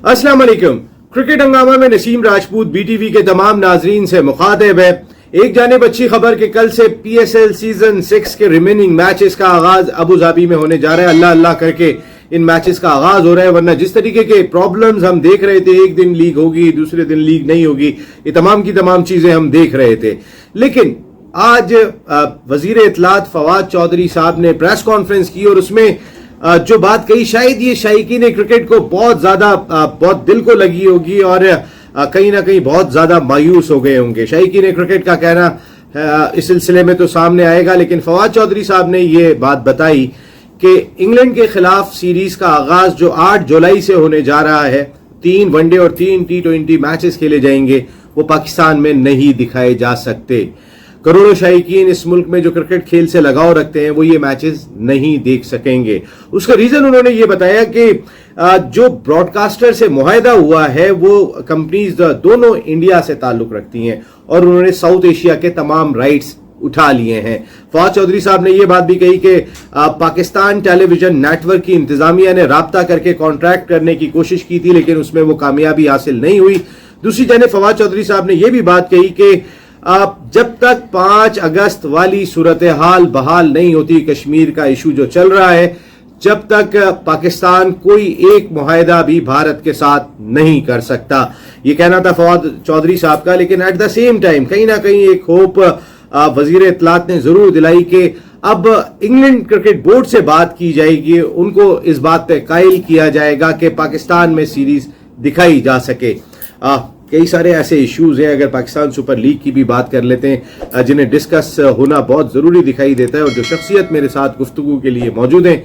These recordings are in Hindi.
अस्सलाम वालेकुम। क्रिकेट हंगामा में नसीम राजपूत बीटीवी के तमाम नाजरीन से मुखातिब है। एक जानिब अच्छी खबर कि कल से पीएसएल सीजन 6 के रिमेनिंग मैचेस का आगाज अबू धाबी में होने जा रहा है। अल्लाह अल्लाह करके इन मैचेस का आगाज हो रहा है, वरना जिस तरीके के प्रॉब्लम्स हम देख रहे थे, एक दिन लीग होगी दूसरे दिन लीग नहीं होगी, ये तमाम की तमाम चीजें हम देख रहे थे। लेकिन आज वजीर इत्तलात फवाद चौधरी साहब ने प्रेस कॉन्फ्रेंस की और उसमें जो बात कही, शायद ये शायकीन क्रिकेट को बहुत ज्यादा बहुत दिल को लगी होगी और कहीं ना कहीं बहुत ज्यादा मायूस हो गए होंगे। शायकीन क्रिकेट का कहना इस सिलसिले में तो सामने आएगा, लेकिन फवाद चौधरी साहब ने ये बात बताई कि इंग्लैंड के खिलाफ सीरीज का आगाज जो 8 जुलाई से होने जा रहा है, 3 वनडे और 3 T20 मैचेस खेले जाएंगे, वो पाकिस्तान में नहीं दिखाए जा सकते। करोड़ों शायकीन इस मुल्क में जो क्रिकेट खेल से लगाव रखते हैं वो ये मैचेस नहीं देख सकेंगे। उसका रीजन उन्होंने ये बताया कि जो ब्रॉडकास्टर से मुआहदा हुआ है वो कंपनीज दोनों इंडिया से ताल्लुक रखती हैं और उन्होंने साउथ एशिया के तमाम राइट्स उठा लिए हैं। फवाद चौधरी साहब ने यह बात भी कही कि पाकिस्तान टेलीविजन नेटवर्क की इंतजामिया ने राब्ता करके कॉन्ट्रैक्ट करने की कोशिश की थी, लेकिन उसमें वो कामयाबी हासिल नहीं हुई। दूसरी जानिब फवाद चौधरी साहब ने यह भी बात कही कि जब तक 5 अगस्त वाली सूरत हाल बहाल नहीं होती, कश्मीर का इशू जो चल रहा है, जब तक पाकिस्तान कोई एक मुआहदा भी भारत के साथ नहीं कर सकता। ये कहना था फवाद चौधरी साहब का, लेकिन एट द सेम टाइम कहीं ना कहीं एक होप वजीर इत्तलात ने जरूर दिलाई कि अब इंग्लैंड क्रिकेट बोर्ड से बात की जाएगी, उनको इस बात पे कायल किया जाएगा कि पाकिस्तान में सीरीज दिखाई जा सके। कई सारे ऐसे इश्यूज हैं, अगर पाकिस्तान सुपर लीग की भी बात कर लेते हैं, जिन्हें डिस्कस होना बहुत जरूरी दिखाई देता है और जो शख्सियत मेरे साथ गुफ्तगू के लिए मौजूद हैं।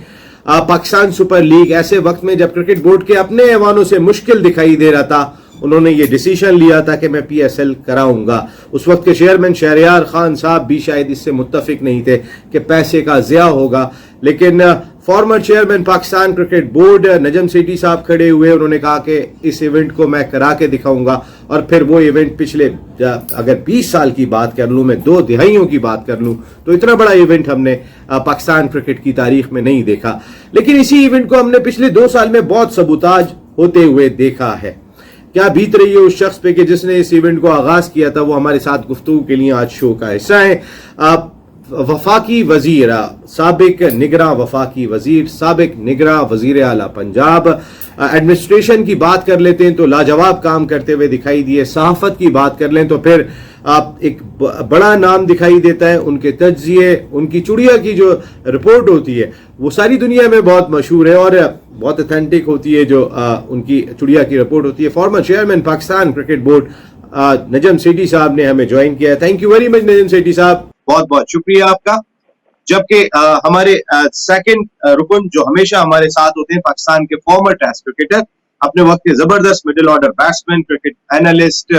पाकिस्तान सुपर लीग ऐसे वक्त में जब क्रिकेट बोर्ड के अपने ऐवानों से मुश्किल दिखाई दे रहा था, उन्होंने ये डिसीजन लिया था कि मैं पीएसएल कराऊंगा। उस वक्त के चेयरमैन शहरयार खान साहब भी शायद इससे मुत्तफिक नहीं थे कि पैसे का ज़िया होगा, लेकिन former chairman Pakistan cricket board Najam Sethi साहब खड़े हुए, उन्होंने कहा कि इस इवेंट को मैं करा के दिखाऊंगा। और फिर वो इवेंट पिछले अगर 20 साल की बात कर लूं, मैं 2 दिहाइयों की बात कर लूं, तो इतना बड़ा इवेंट हमने पाकिस्तान क्रिकेट की तारीख में नहीं देखा। लेकिन इसी इवेंट को हमने पिछले 2 साल में बहुत सबूताज होते हुए देखा है। क्या बीत रही है उस शख्स पे कि जिसने इस इवेंट को आगाज किया था, वो हमारे साथ गुफ्तगू के लिए आज शो का हिस्सा है। वफाकी वजीर, साबिक निगरां वफाकी वजीर, साबिक निगरां वजीर आला पंजाब। एडमिनिस्ट्रेशन की बात कर लेते हैं तो लाजवाब काम करते हुए दिखाई दिए। सहाफत की बात कर लें तो फिर आप एक बड़ा नाम दिखाई देता है। उनके तज्जिए, उनकी चुड़िया की जो रिपोर्ट होती है वो सारी दुनिया में बहुत मशहूर है और बहुत ऑथेंटिक होती है जो उनकी चुड़िया की रिपोर्ट होती है। Former chairman Pakistan cricket board Najam Sethi साहब ने हमें ज्वाइन किया। Thank you very much Najam Sethi साहब, बहुत बहुत शुक्रिया आपका। जबकि हमारे सेकंड रुकन जो हमेशा हमारे साथ होते हैं, पाकिस्तान के फॉर्मर टेस्ट क्रिकेटर, अपने वक्त के जबरदस्त middle order batsman, cricket analyst,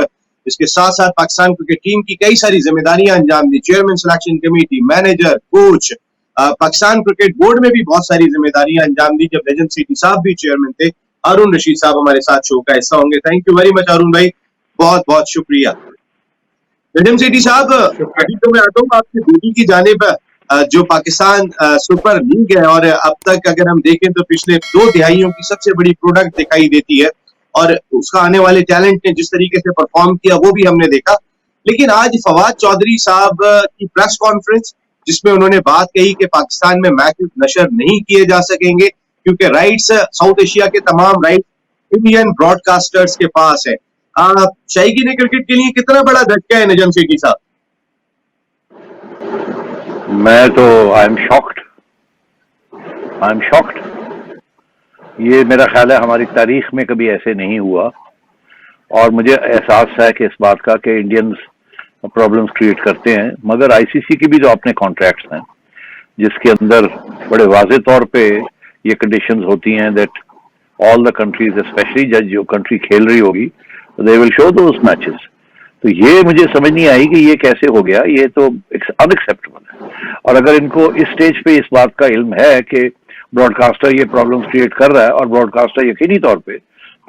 इसके साथ साथ पाकिस्तान क्रिकेट टीम की कई सारी जिम्मेदारियां अंजाम दी, chairman selection committee, manager, coach, Pakistan cricket board में भी बहुत सारी जिम्मेदारियां अंजाम दी जब नजम सेठी साहब भी चेयरमैन थे। अरुण रशीद साहब हमारे साथ शो का हिस्सा होंगे। Thank you very much Arun भाई, बहुत बहुत शुक्रिया। नजम सेठी साहब, अभी तो मैं आता हूँ आपकी ड्यूटी की जानिब, जो पाकिस्तान सुपर लीग है और अब तक अगर हम देखें तो पिछले 2 दिहाइयों की सबसे बड़ी प्रोडक्ट दिखाई देती है और उसका आने वाले टैलेंट ने जिस तरीके से परफॉर्म किया वो भी हमने देखा। लेकिन आज फवाद चौधरी साहब की प्रेस कॉन्फ्रेंस, जिसमें उन्होंने बात कही कि पाकिस्तान में मैचेस नशर नहीं किए जा सकेंगे क्योंकि राइट्स, साउथ एशिया के तमाम राइट्स इंडियन ब्रॉडकास्टर्स के पास है। शायकीन क्रिकेट के लिए कितना बड़ा झटका है नजम सेठी साहब? मैं तो आई एम शॉक्ड। ये मेरा ख्याल है हमारी तारीख में कभी ऐसे नहीं हुआ और मुझे एहसास है कि इस बात का कि इंडियंस प्रॉब्लम्स क्रिएट करते हैं, मगर आईसीसी की भी जो अपने कॉन्ट्रैक्ट्स हैं जिसके अंदर बड़े वाज़ेह तौर पे ये कंडीशंस होती हैं that all the countries, specially जब जो कंट्री खेल रही होगी, they will show those matches. तो ये मुझे समझ नहीं आई कि ये कैसे हो गया, ये तो अनएक्सेप्टेबल है। और अगर इनको इस स्टेज पे इस बात का इल्म है कि ब्रॉडकास्टर ये प्रॉब्लम्स क्रिएट कर रहा है और ब्रॉडकास्टर यकीनी तौर पे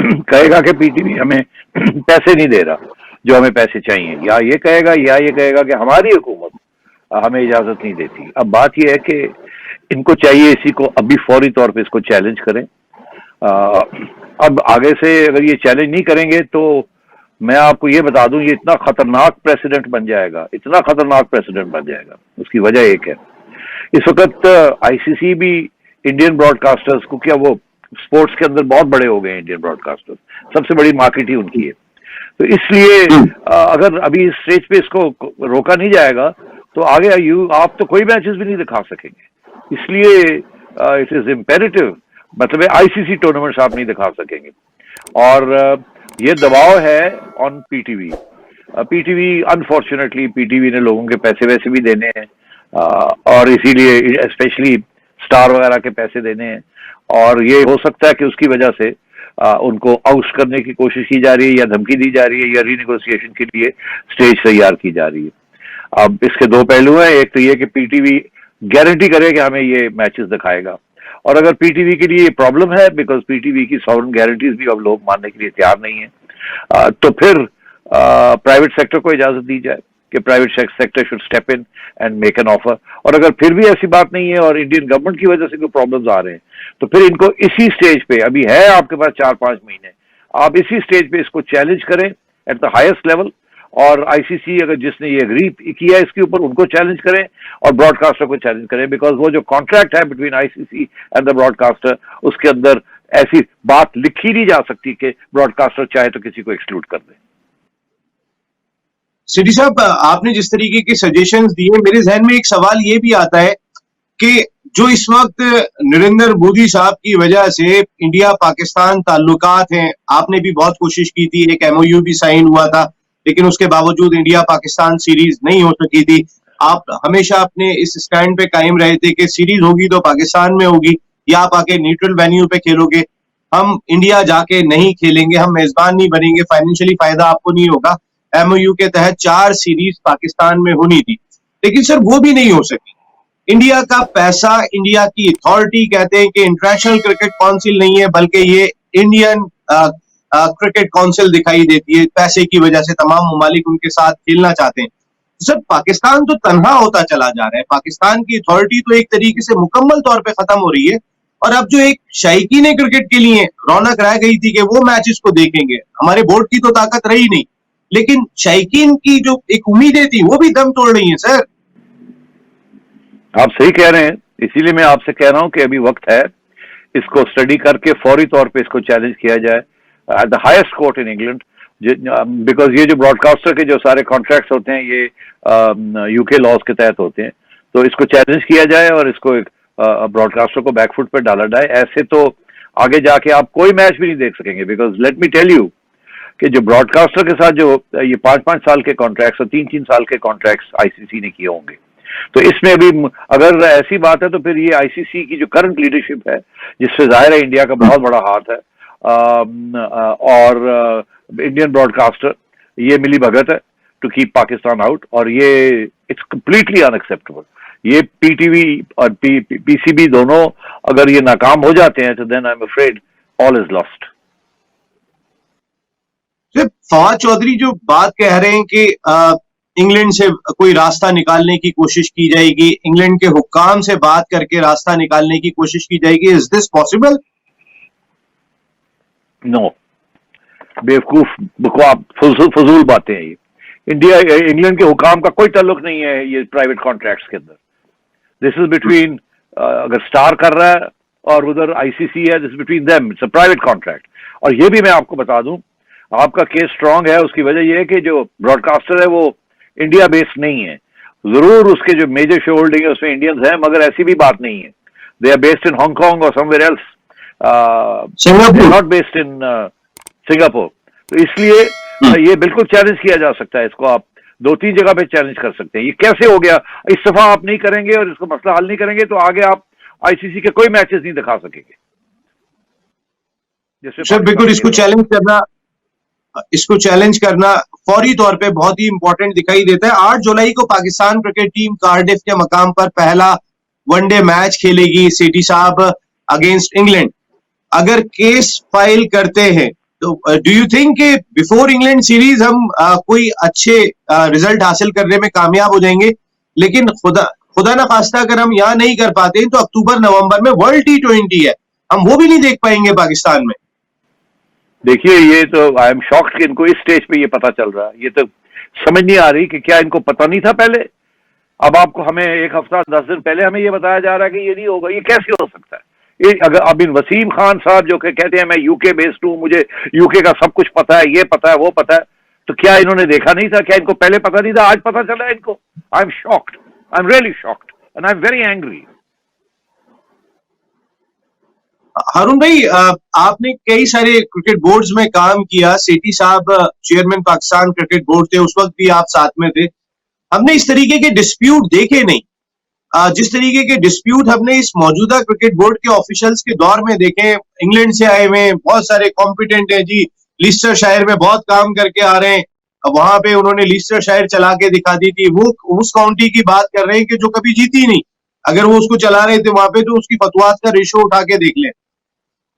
कहेगा कि पीटीवी हमें पैसे नहीं दे रहा जो हमें पैसे चाहिए, या ये कहेगा कि हमारी हुकूमत हमें इजाजत नहीं देती। अब बात यह है कि इनको चाहिए इसी को अभी फौरी तौर पे इसको चैलेंज करें। अब आगे से अगर ये चैलेंज नहीं करेंगे तो मैं आपको ये बता दूं, ये इतना खतरनाक प्रेसिडेंट बन जाएगा, इतना खतरनाक प्रेसिडेंट बन जाएगा। उसकी वजह एक है, इस वक्त आईसीसी भी इंडियन ब्रॉडकास्टर्स को, क्या वो स्पोर्ट्स के अंदर बहुत बड़े हो गए हैं इंडियन ब्रॉडकास्टर्स, सबसे बड़ी मार्केट ही उनकी है। तो इसलिए अगर अभी इस स्टेज पे इसको रोका नहीं जाएगा तो आगे आप तो कोई मैचेस भी नहीं दिखा सकेंगे। इसलिए इट इज इम्पेरेटिव, मतलब आईसीसी टूर्नामेंट्स आप नहीं दिखा सकेंगे। और ये दबाव है on PTV. PTV unfortunately PTV ने लोगों के पैसे वैसे भी देने हैं, और इसीलिए स्पेशली स्टार वगैरह के पैसे देने हैं, और ये हो सकता है कि उसकी वजह से उनको आउट करने की कोशिश की जा रही है, या धमकी दी जा रही है, या रीनेगोशिएशन के लिए स्टेज तैयार की जा रही है। अब इसके दो पहलू हैं, एक तो ये कि पीटीवी गारंटी करे कि हमें ये मैचेस दिखाएगा, और अगर पीटीवी के लिए ये प्रॉब्लम है बिकॉज पीटीवी की सॉवरेन गारंटीज भी अब लोग मानने के लिए तैयार नहीं है, तो फिर प्राइवेट सेक्टर को इजाजत दी जाए कि private sector should step in and make an offer. और अगर फिर भी ऐसी बात नहीं है और इंडियन गवर्नमेंट की वजह से कोई प्रॉब्लम्स आ रहे हैं, तो फिर इनको इसी स्टेज पे, अभी है आपके पास 4-5 महीने, आप इसी स्टेज पे इसको चैलेंज करें एट द हाईएस्ट लेवल, और आईसीसी अगर जिसने ये एग्री किया इसके ऊपर उनको चैलेंज करें, और ब्रॉडकास्टर को चैलेंज करें, बिकॉज वो जो कॉन्ट्रैक्ट है between ICC and the broadcaster, उसके अंदर ऐसी बात लिखी नहीं जा सकती कि ब्रॉडकास्टर चाहे तो किसी को एक्सक्लूड कर दे। सिटी साहब, आपने जिस तरीके के सजेशंस दिए, मेरे जहन में एक सवाल ये भी आता है कि जो इस वक्त नरेंद्र मोदी साहब की वजह से इंडिया पाकिस्तान ताल्लुकात हैं, आपने भी बहुत कोशिश की थी, एक एमओयू भी साइन हुआ था, लेकिन उसके बावजूद इंडिया पाकिस्तान सीरीज नहीं हो सकी थी। आप हमेशा अपने इस स्टैंड पे कायम रहे थे कि सीरीज होगी तो पाकिस्तान में होगी, या आप आके न्यूट्रल वेन्यू पे खेलोगे, हम इंडिया जाके नहीं खेलेंगे, हम मेजबान नहीं बनेंगे, फाइनेंशियली फायदा आपको नहीं होगा। एमओयू के तहत 4 सीरीज पाकिस्तान में होनी थी, लेकिन सर वो भी नहीं हो सकी। इंडिया का पैसा, इंडिया की अथॉरिटी, कहते हैं कि इंटरनेशनल क्रिकेट काउंसिल नहीं है बल्कि ये इंडियन क्रिकेट काउंसिल दिखाई देती है, पैसे की वजह से तमाम ममालिक उनके साथ खेलना चाहते हैं। सर पाकिस्तान तो तन्हा होता चला जा रहा है, पाकिस्तान की अथॉरिटी तो एक तरीके से मुकम्मल तौर पे खत्म हो रही है, और अब जो एक शायकीन क्रिकेट के लिए रौनक रह गई थी कि वो मैचेस को देखेंगे, हमारे बोर्ड की तो ताकत रही नहीं, लेकिन शायकीन की जो एक उम्मीदें थी वो भी दम तोड़ रही हैं। सर आप सही कह रहे हैं, इसीलिए मैं आपसे कह रहा हूं कि अभी वक्त है इसको स्टडी करके फौरी तौर पे इसको चैलेंज किया जाए at the highest court in England, because ये जो ब्रॉडकास्टर के जो सारे कॉन्ट्रैक्ट्स होते हैं ये यूके लॉज के तहत होते हैं, तो इसको चैलेंज किया जाए और इसको एक ब्रॉडकास्टर को बैकफुट पे डाला जाए। ऐसे तो आगे जाके आप कोई मैच भी नहीं देख सकेंगे, because let me tell you कि जो ब्रॉडकास्टर के साथ जो ये 5-5 साल के कॉन्ट्रैक्ट्स और 3-3 साल के कॉन्ट्रैक्ट्स आईसीसी ने किए होंगे, तो इसमें अभी अगर ऐसी बात है तो फिर ये आईसीसी की जो करंट लीडरशिप है, जिससे जाहिर है इंडिया का बहुत बड़ा हाथ है, और इंडियन ब्रॉडकास्टर, ये मिली भगत है टू कीप पाकिस्तान आउट, और ये इट्स कंप्लीटली अनएक्सेप्टेबल। ये पीटीवी और पीसीबी दोनों अगर ये नाकाम हो जाते हैं तो then I am afraid all is lost. Fawad Chaudhry जो बात कह रहे हैं कि इंग्लैंड से कोई रास्ता निकालने की कोशिश की जाएगी, इंग्लैंड के हुक्काम से बात करके रास्ता निकालने की कोशिश की जाएगी, इज दिस पॉसिबल? नो, बेवकूफ बकवास फजूल बातें हैं ये। इंग्लैंड के हुकाम का कोई ताल्लुक नहीं है ये प्राइवेट कॉन्ट्रैक्ट्स के अंदर। दिस इज बिटवीन, अगर स्टार कर रहा है और उधर आईसीसी है, this between them, it's a private contract. और ये भी मैं आपको बता दूं, आपका केस स्ट्रांग है, उसकी वजह यह है कि जो ब्रॉडकास्टर है वो इंडिया बेस्ड नहीं है। जरूर उसके जो मेजर शेयर होल्डिंग है उसमें इंडियंस हैं, मगर ऐसी भी बात नहीं है। They are based in Hong Kong और somewhere else, not based in Singapore. तो इसलिए ये बिल्कुल चैलेंज किया जा सकता है, इसको आप 2-3 जगह पे चैलेंज कर सकते हैं। ये कैसे हो गया? इस दफा आप नहीं करेंगे और इसको मसला हल नहीं करेंगे तो आगे आप आईसीसी के कोई मैचेस नहीं दिखा सकेंगे। सर बिल्कुल इसको चैलेंज करना फौरी तौर पे बहुत ही इंपॉर्टेंट दिखाई देता है। 8 जुलाई को पाकिस्तान क्रिकेट टीम कार्डिफ के मकाम पर पहला वनडे मैच खेलेगी सेठी साहब अगेंस्ट इंग्लैंड। अगर केस फाइल करते हैं तो डू यू थिंक कि बिफोर इंग्लैंड सीरीज हम कोई अच्छे रिजल्ट हासिल करने में कामयाब हो जाएंगे? लेकिन खुदा ना खास्ता अगर हम यहाँ नहीं कर पाते तो अक्टूबर नवंबर में वर्ल्ड T20 है, हम वो भी नहीं देख पाएंगे पाकिस्तान में। देखिए, ये तो आई एम शॉक्ड कि इनको इस स्टेज पे ये पता चल रहा है। ये तो समझ नहीं आ रही कि क्या इनको पता नहीं था पहले। अब आपको हमें एक हफ्ता 10 दिन पहले हमें ये बताया जा रहा है कि ये नहीं होगा। ये कैसे हो सकता है? ये अगर अब इन वसीम खान साहब जो कहते हैं मैं यूके बेस्ड हूं, मुझे यूके का सब कुछ पता है, ये पता है, वो पता है, तो क्या इन्होंने देखा नहीं था? क्या इनको पहले पता नहीं था? आज पता चला इनको? I am shocked, I am really shocked and I am very angry. Haroon भाई, आपने कई सारे क्रिकेट बोर्ड्स में काम किया। सेठी साहब चेयरमैन पाकिस्तान क्रिकेट बोर्ड थे, उस वक्त भी आप साथ में थे। हमने इस तरीके के डिस्प्यूट देखे नहीं, जिस तरीके के डिस्प्यूट हमने इस मौजूदा क्रिकेट बोर्ड के ऑफिशियल्स के दौर में देखे। इंग्लैंड से आए हुए बहुत सारे कॉम्पिटेंट हैं जी, लीस्टर शायर में बहुत काम करके आ रहे हैं। अब वहां पे उन्होंने लीस्टर शायर चला के दिखा दी थी। वो उस काउंटी की बात कर रहे हैं कि जो कभी जीती नहीं, अगर वो उसको चला रहे थे वहां पे तो उसकी फतवात का रेशो उठा के देख लें।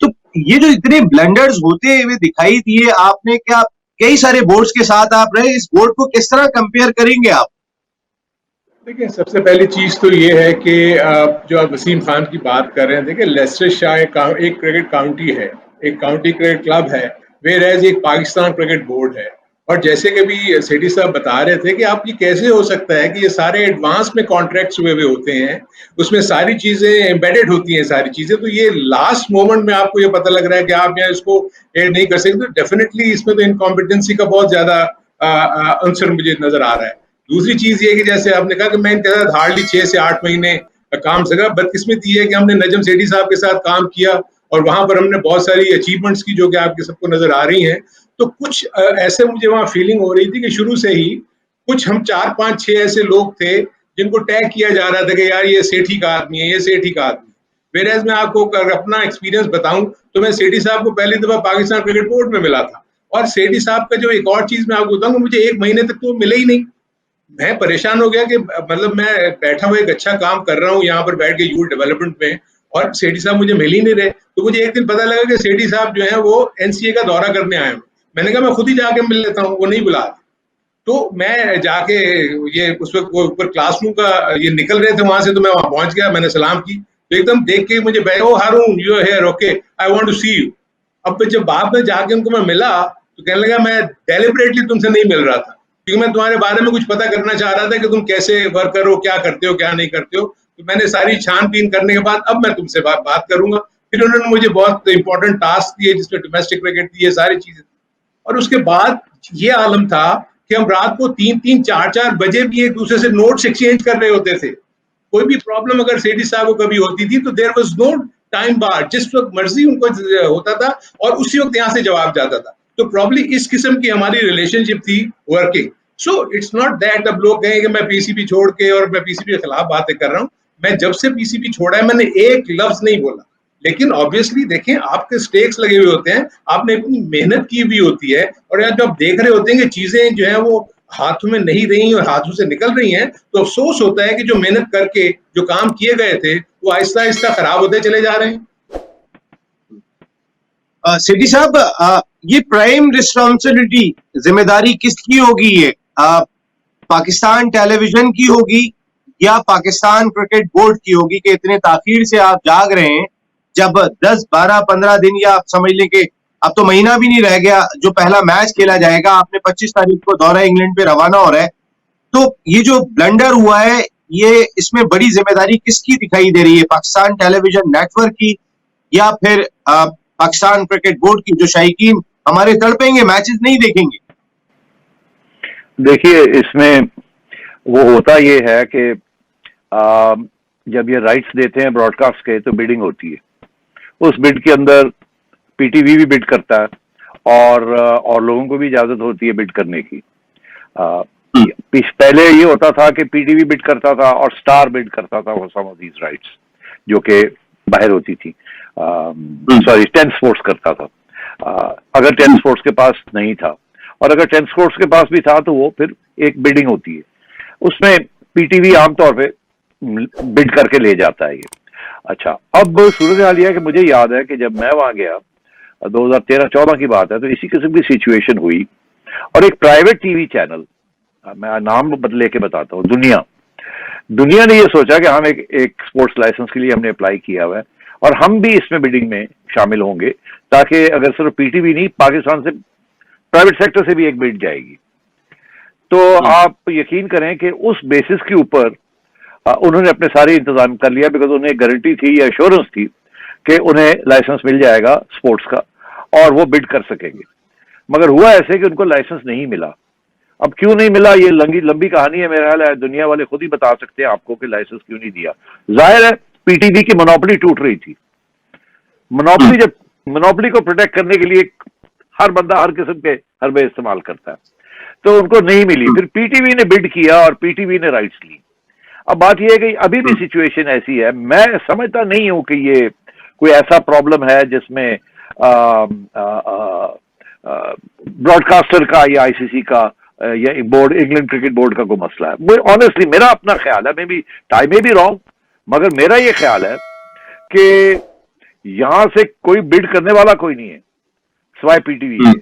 तो ये जो इतने ब्लंडर्स होते हुए दिखाई दिए आपने, क्या कई सारे बोर्ड्स के साथ आप रहे, इस बोर्ड को किस तरह कंपेयर करेंगे आप? देखिए, सबसे पहली चीज तो ये है कि जो आप वसीम खान की बात कर रहे हैं, देखिए लेस्टरशायर एक क्रिकेट काउंटी है, एक काउंटी क्रिकेट क्लब है, वेयर एज एक पाकिस्तान क्रिकेट बोर्ड है। और जैसे कि भी सेठी साहब बता रहे थे कि आप ये कैसे हो सकता है कि ये सारे एडवांस में कॉन्ट्रैक्ट्स हुए होते हैं, उसमें सारी चीजें एम्बेडेड होती हैं, सारी चीजें, तो ये लास्ट मोमेंट में आपको ये पता लग रहा है कि आप यहाँ इसको एड नहीं कर सकते। तो डेफिनेटली इसमें तो इनकॉम्पिटेंसी का बहुत ज्यादा आंसर मुझे नजर आ रहा है। दूसरी चीज ये कि जैसे आपने कहा कि मैं इनके साथ हार्डली 6 से 8 महीने काम सका। बदकिस्मती ये है कि हमने नजम सेठी साहब के साथ काम किया और वहां पर हमने बहुत सारी अचीवमेंट्स की जो कि आपके सबको नजर आ रही हैं। तो कुछ ऐसे मुझे वहां फीलिंग हो रही थी कि शुरू से ही कुछ हम 4, 5, 6 ऐसे लोग थे जिनको टैग किया जा रहा था कि यार ये सेठी का आदमी है, ये सेठी का आदमी। वेयर एज मैं आपको अपना एक्सपीरियंस बताऊं तो मैं सेठी साहब को पहली दफा पाकिस्तान क्रिकेट बोर्ड में मिला था। और सेठी साहब का जो एक और चीज मैं आपको बताऊं, मुझे 1 महीने तक तो मिले ही नहीं। मैं परेशान हो गया कि मतलब मैं बैठा हुआ एक अच्छा काम कर रहा हूँ यहाँ पर बैठ के यूथ डेवलपमेंट में, और सेठी साहब मुझे मिल ही नहीं रहे। तो मुझे एक दिन पता लगा कि सेठी साहब जो है वो एनसीए का दौरा करने आए हैं। मैंने कहा मैं खुद ही जाके मिल लेता हूँ, वो नहीं बुला। तो मैं जाके ये उस वक्त वो ऊपर क्लासरूम का ये निकल रहे थे वहां से, तो मैं वहां पहुंच गया, मैंने सलाम की, तो एकदम देख के मुझे ओ Haroon you are here, okay I want to see you. अब जब बाद में जाके उनको मैं मिला तो कहने लगा मैं डेलिबरेटली तुमसे नहीं मिल रहा था, क्योंकि मैं तुम्हारे बारे में कुछ पता करना चाह रहा था कि तुम कैसे वर्कर हो, क्या करते हो, क्या नहीं करते हो। तो मैंने सारी छानबीन करने के बाद अब मैं तुमसे बात करूंगा। फिर उन्होंने मुझे बहुत इंपॉर्टेंट टास्क दिए जिसमें डोमेस्टिक क्रिकेट थी, ये सारी चीजें। और उसके बाद ये आलम था कि हम रात को 3-3, 4-4 बजे भी एक दूसरे से नोट्स एक्सचेंज कर रहे होते थे। कोई भी प्रॉब्लम अगर सेठी साहब को कभी होती थी तो देयर वाज नो टाइम बार, जिस वक्त मर्जी उनको होता था और उसी वक्त यहाँ से जवाब जाता था। तो प्रॉब्ली इस किस्म की हमारी रिलेशनशिप थी working. So it's not that अब लोग कहें कि मैं पीसीबी छोड़ के और मैं पीसीबी के खिलाफ बातें कर रहा हूँ। मैं जब से पीसीबी छोड़ा है मैंने एक लफ्ज नहीं बोला, लेकिन ऑब्वियसली देखें आपके स्टेक्स लगे हुए होते हैं, आपने इतनी मेहनत की हुई होती है, और यार जब आप देख रहे होते हैं कि चीजें जो है वो हाथों में नहीं रही और हाथों से निकल रही हैं, तो अफसोस होता है कि जो मेहनत करके जो काम किए गए थे वो आहिस्ता आहिस्ता खराब होते चले जा रहे हैं। सेठी साहब, ये प्राइम रिस्पॉन्सिबिलिटी, जिम्मेदारी किसकी होगी? ये पाकिस्तान टेलीविजन की होगी या पाकिस्तान क्रिकेट बोर्ड की होगी कि इतने ताखीर से आप जाग रहे हैं, जब 10, 12, 15 दिन या आप समझ लें कि अब तो महीना भी नहीं रह गया जो पहला मैच खेला जाएगा, आपने 25 तारीख को दौरा इंग्लैंड पे रवाना हो रहा है। तो ये जो ब्लंडर हुआ है, ये इसमें बड़ी जिम्मेदारी किसकी दिखाई दे रही है, पाकिस्तान टेलीविजन नेटवर्क की या फिर पाकिस्तान क्रिकेट बोर्ड की, जो शायकीन हमारे तड़पेंगे, मैचेस नहीं देखेंगे? देखिए, इसमें वो होता ये है कि जब ये राइट्स देते हैं ब्रॉडकास्ट के तो बिडिंग होती है। उस बिड के अंदर पीटीवी भी बिड करता है और लोगों को भी इजाजत होती है बिड करने की। पहले ये होता था कि पीटीवी बिड करता था और स्टार बिड करता था वो सम ऑफ दीज राइट्स, जो कि बाहर होती थी, सॉरी 10 स्पोर्ट्स करता था। अगर 10 स्पोर्ट्स के पास नहीं था, और अगर 10 स्पोर्ट्स के पास भी था तो वो फिर एक बिडिंग होती है, उसमें पीटीवी आमतौर पे बिड करके ले जाता है ये। अच्छा, अब सूरत हाल यह है कि मुझे याद है कि जब मैं वहां गया 2013-14 की बात है, तो इसी किस्म की सिचुएशन हुई और एक प्राइवेट टीवी चैनल, मैं नाम बदले के बताता हूँ, दुनिया ने ये सोचा कि हम एक स्पोर्ट्स लाइसेंस के लिए हमने अप्लाई किया हुआ है और हम भी इसमें बिडिंग में शामिल होंगे ताकि अगर सिर्फ पीटीवी नहीं, पाकिस्तान से प्राइवेट सेक्टर से भी एक बिड जाएगी। तो आप यकीन करें कि उस बेसिस के ऊपर उन्होंने अपने सारे इंतजाम कर लिया, बिकॉज उन्हें गारंटी थी या एश्योरेंस थी कि उन्हें लाइसेंस मिल जाएगा स्पोर्ट्स का और वो बिड कर सकेंगे। मगर हुआ ऐसे कि उनको लाइसेंस नहीं मिला। अब क्यों नहीं मिला, ये लंबी कहानी है, मेरा ख्याल है दुनिया वाले खुद ही बता सकते हैं आपको कि लाइसेंस क्यों नहीं दिया। जाहिर है पीटीवी की मोनोपोली टूट रही थी। मोनोपोली को प्रोटेक्ट करने के लिए हर बंदा हर किस्म के हरबे इस्तेमाल करता है, तो उनको नहीं मिली। फिर पीटीवी ने बिड किया और पीटीवी ने राइट्स ली। अब बात यह है कि अभी भी सिचुएशन ऐसी है, मैं समझता नहीं हूं कि ये कोई ऐसा प्रॉब्लम है जिसमें ब्रॉडकास्टर का या आईसीसी का या बोर्ड, इंग्लैंड क्रिकेट बोर्ड का कोई मसला है। ऑनेस्टली मेरा अपना ख्याल है, मे बी टाइम में भी रॉन्ग, मगर मेरा ये ख्याल है कि यहां से कोई बिड करने वाला कोई नहीं है सिवाय पीटीवी के,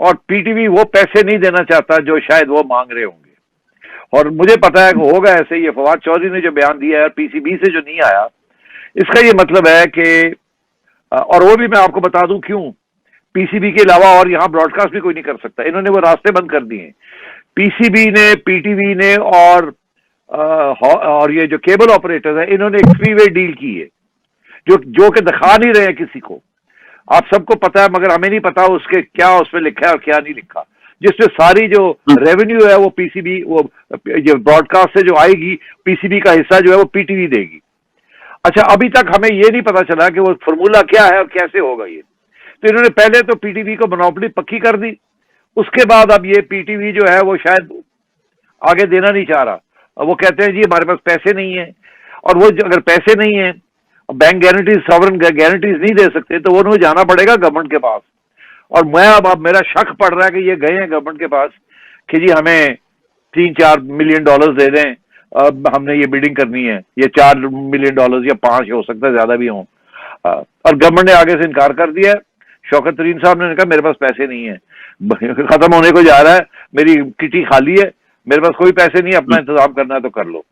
और पीटीवी वो पैसे नहीं देना चाहता जो शायद वो मांग रहे होंगे। और मुझे पता है कि होगा ऐसे। ये फवाद चौधरी ने जो बयान दिया है पीसीबी से जो नहीं आया, इसका ये मतलब है कि, और वो भी मैं आपको बता दूं क्यों, पीसीबी के अलावा और यहां ब्रॉडकास्ट भी कोई नहीं कर सकता। इन्होंने वो रास्ते बंद कर दिए। पीसीबी ने, पीटीवी ने और ये जो केबल ऑपरेटर्स है, इन्होंने एक 3 वे डील की है जो कि दिखा नहीं रहे हैं किसी को। आप सबको पता है मगर हमें नहीं पता उसके क्या उसमें लिखा है और क्या नहीं लिखा, जिसमें सारी जो रेवेन्यू है वो पीसीबी, वो जो ब्रॉडकास्ट से जो आएगी, पीसीबी का हिस्सा जो है वो पीटीवी देगी। अच्छा, अभी तक हमें ये नहीं पता चला कि वो फॉर्मूला क्या है और कैसे होगा ये। तो इन्होंने पहले तो पीटीवी को मोनोपोली पक्की कर दी, उसके बाद अब ये पीटीवी जो है वो शायद आगे देना नहीं चाह रहा। वो कहते हैं जी हमारे पास पैसे नहीं है, और वो अगर पैसे नहीं है, बैंक गारंटीज, सॉवरेन गारंटीज नहीं दे सकते, तो उन्हें जाना पड़ेगा गवर्नमेंट के पास। और मैं अब मेरा शक पड़ रहा है कि ये गए हैं गवर्नमेंट के पास कि जी हमें $3-4 मिलियन दे दें, अब हमने ये बिल्डिंग करनी है, ये $4 मिलियन या 5 हो सकता है, ज्यादा भी हों। और गवर्नमेंट ने आगे से इनकार कर दिया है। शौकत तरीन साहब ने कहा मेरे पास पैसे नहीं है, खत्म होने को जा रहा है, मेरी किटी खाली है, मेरे पास कोई पैसे नहीं, अपना इंतजाम करना है तो कर लो।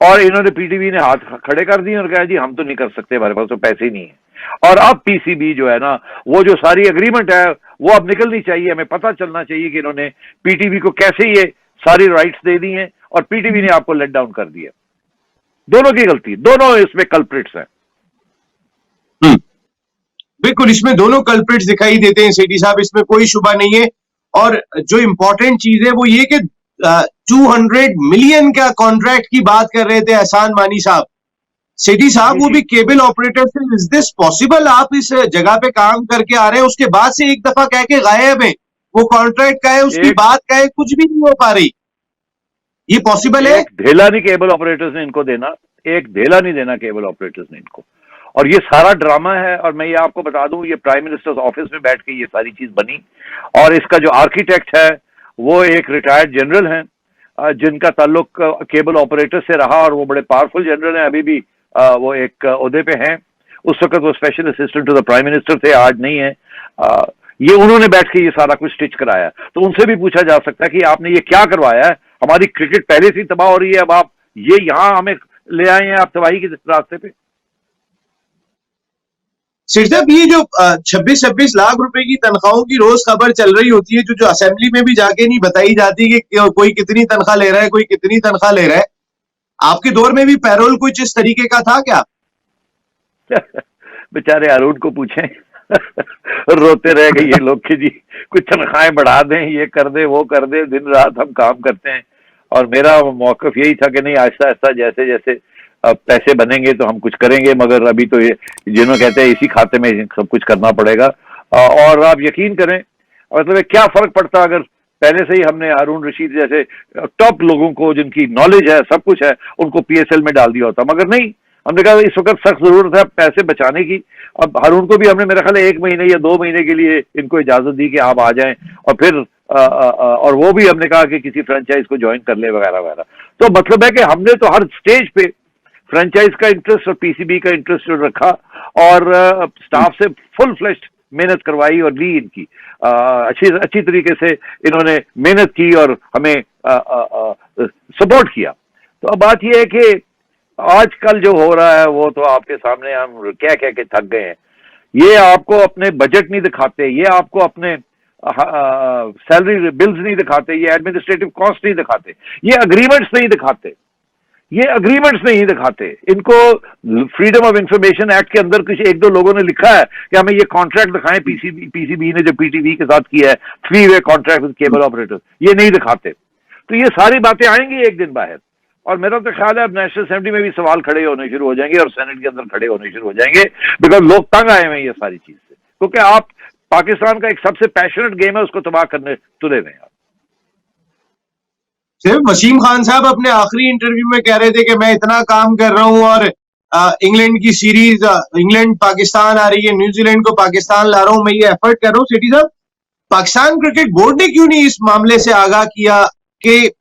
और इन्होंने पीटीवी ने हाथ खड़े कर दिए और कहा जी हम तो नहीं कर सकते, हमारे पास तो पैसे ही नहीं है। और अब पीसीबी जो है ना, वो जो सारी एग्रीमेंट है वो अब निकलनी चाहिए, हमें पता चलना चाहिए कि इन्होंने पीटीवी को कैसे ये सारी राइट्स दे दी हैं और पीटीवी ने आपको लेट डाउन कर दिया। दोनों की गलती, दोनों इसमें कल्प्रिट्स हैं। बिल्कुल, इसमें दोनों कल्प्रिट्स दिखाई देते हैं सेठी साहब, इसमें कोई शुबा नहीं है। और जो इंपॉर्टेंट चीज है वो ये कि 200 मिलियन का कॉन्ट्रैक्ट की बात कर रहे थे एहसान मानी साहब। सेठी साहब वो भी केबल ऑपरेटर से। Is this possible? आप इस जगह पे काम करके आ रहे हैं, उसके बाद से एक दफा कह के गायब है, वो कॉन्ट्रैक्ट का है, उसकी बात का है, कुछ भी नहीं हो पा रही। ये पॉसिबल है? एक ढेला नहीं केबल ऑपरेटर्स ने इनको देना, एक ढेला नहीं देना केबल ऑपरेटर्स ने इनको। और ये सारा ड्रामा है। और मैं ये आपको बता दूं, ये प्राइम मिनिस्टर्स ऑफिस में बैठ के ये सारी चीज बनी, और इसका जो आर्किटेक्ट है वो एक रिटायर्ड जनरल हैं जिनका ताल्लुक केबल ऑपरेटर से रहा, और वो बड़े पावरफुल जनरल हैं, अभी भी वो एक ओहदे पे हैं। उस वक्त वो special assistant to the prime minister थे, आज नहीं है। ये उन्होंने बैठ के ये सारा कुछ स्टिच कराया। तो उनसे भी पूछा जा सकता है कि आपने ये क्या करवाया है, हमारी क्रिकेट पहले से ही तबाह हो रही है, अब आप ये यहां हमें ले आए हैं, आप तबाही के रास्ते पे। सिर्फ ये जो 26-26 लाख रुपए की तनख्वाहों की रोज खबर चल रही होती है, जो असेंबली में भी जाके नहीं बताई जाती कि कोई कितनी तनख्वाह ले रहा है, कोई कितनी तनख्वाह ले रहा है। आपके दौर में भी पैरोल कुछ इस तरीके का था क्या? बेचारे अरुण को पूछें रोते रह गए ये लोग कि जी कुछ तनख्वाहें बढ़ा दें, ये कर दे, वो कर दे, दिन रात हम काम करते हैं। और मेरा मौकफ यही था कि नहीं, आहिस्ता आहिस्ता जैसे जैसे पैसे बनेंगे तो हम कुछ करेंगे, मगर अभी तो ये जिन्होंने कहते हैं इसी खाते में सब कुछ करना पड़ेगा। और आप यकीन करें, मतलब क्या फर्क पड़ता अगर पहले से ही हमने हारून रशीद जैसे टॉप लोगों को जिनकी नॉलेज है, सब कुछ है, उनको पीएसएल में डाल दिया होता। मगर नहीं, हमने कहा इस वक्त सख्त जरूरत है पैसे बचाने की। अब हारून को भी हमने मेरा ख्याल 1 महीने या 2 महीने के लिए इनको इजाजत दी कि आप आ जाएं, और फिर और वो भी हमने कहा कि किसी फ्रेंचाइज को ज्वाइन कर ले वगैरह वगैरह। तो मतलब है कि हमने तो हर स्टेज पे फ्रेंचाइज का इंटरेस्ट और पीसीबी का इंटरेस्ट रखा, और स्टाफ से फुल फ्लेश्ड मेहनत करवाई और ली इनकी। अच्छी तरीके से इन्होंने मेहनत की और हमें सपोर्ट किया। तो अब बात यह है कि आजकल जो हो रहा है वो तो आपके सामने हम क्या कह के थक गए हैं ये आपको अपने बजट नहीं दिखाते, ये आपको अपने सैलरी बिल्स नहीं दिखाते, ये एडमिनिस्ट्रेटिव कॉस्ट नहीं दिखाते, ये अग्रीमेंट्स नहीं दिखाते, ये अग्रीमेंट्स नहीं दिखाते। इनको फ्रीडम ऑफ इंफॉर्मेशन एक्ट के अंदर कुछ एक दो लोगों ने लिखा है कि हमें ये कॉन्ट्रैक्ट दिखाएं, पीसीबी ने जो पीटीवी के साथ किया है 3-वे कॉन्ट्रैक्ट विद केबल ऑपरेटर, ये नहीं दिखाते। तो ये सारी बातें आएंगी एक दिन बाहर, और मेरा तो ख्याल है अब नेशनल असेंबली में भी सवाल खड़े होने शुरू हो जाएंगे और सेनेट के अंदर खड़े होने शुरू हो जाएंगे, बिकॉज लोग तंग आए हुए हैं ये सारी चीज से, क्योंकि आप पाकिस्तान का एक सबसे पैशनेट गेम है, उसको तबाह करने तुले हुए हैं। सिर्फ वसीम खान साहब अपने आखिरी इंटरव्यू में कह रहे थे कि मैं इतना काम कर रहा हूं और इंग्लैंड की सीरीज, इंग्लैंड पाकिस्तान आ रही है, न्यूजीलैंड को पाकिस्तान ला रहा हूं, मैं ये एफर्ट कर रहा हूं। सेठी साहब, पाकिस्तान क्रिकेट बोर्ड ने क्यों नहीं इस मामले से आगाह किया कि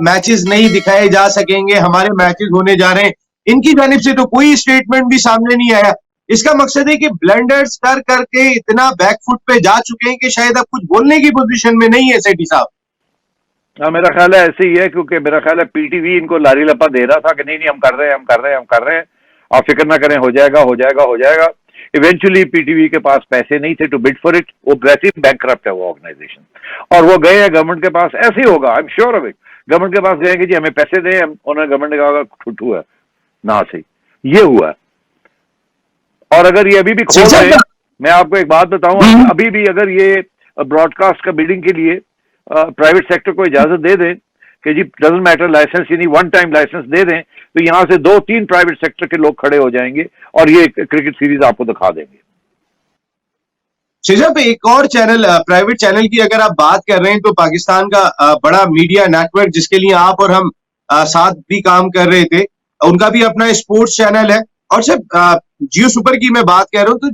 मैचेस नहीं दिखाए जा सकेंगे, हमारे मैचेस होने जा रहे हैं? इनकी जानिब से तो कोई स्टेटमेंट भी सामने नहीं आया। इसका मकसद है कि ब्लंडर्स कर करके इतना बैकफुट पे जा चुके हैं कि शायद अब कुछ बोलने की पोजीशन में नहीं है सेठी साहब। हाँ, मेरा ख्याल है ऐसे ही है, क्योंकि मेरा ख्याल है पीटीवी इनको लारी लपा दे रहा था कि नहीं हम कर रहे हैं, हम कर रहे हैं, हम कर रहे हैं, आप फिक्र ना करें, हो जाएगा हो जाएगा हो जाएगा। इवेंचुअली पीटीवी के पास पैसे नहीं थे टू बिड फॉर इट, वो वैसे ही बैंकक्रप्ट है वो ऑर्गेनाइजेशन, और वो गए हैं गवर्नमेंट के पास, ऐसे ही होगा, I am sure of it. Government के पास गए कि जी हमें पैसे दें, उन्होंने गवर्नमेंट ने कहा ठुठू है ना, सही ये हुआ है। और अगर ये अभी भी खोल रहे हैं, मैं आपको एक बात बताऊं, अभी भी अगर ये ब्रॉडकास्ट का बिडिंग के लिए प्राइवेट सेक्टर को इजाजत दे दें कि जी डजंट मैटर लाइसेंस, यानी वन टाइम लाइसेंस दे दें, तो यहां से 2-3 प्राइवेट सेक्टर के लोग खड़े हो जाएंगे और ये क्रिकेट सीरीज आपको दिखा देंगे। शिजा पे एक और चैनल, प्राइवेट चैनल की अगर आप बात कर रहे हैं, तो पाकिस्तान का बड़ा मीडिया नेटवर्क जिसके लिए आप और हम साथ भी काम कर रहे थे, उनका भी अपना स्पोर्ट्स चैनल है। और सिर्फ जियो सुपर की मैं बात कर रहा हूं, तो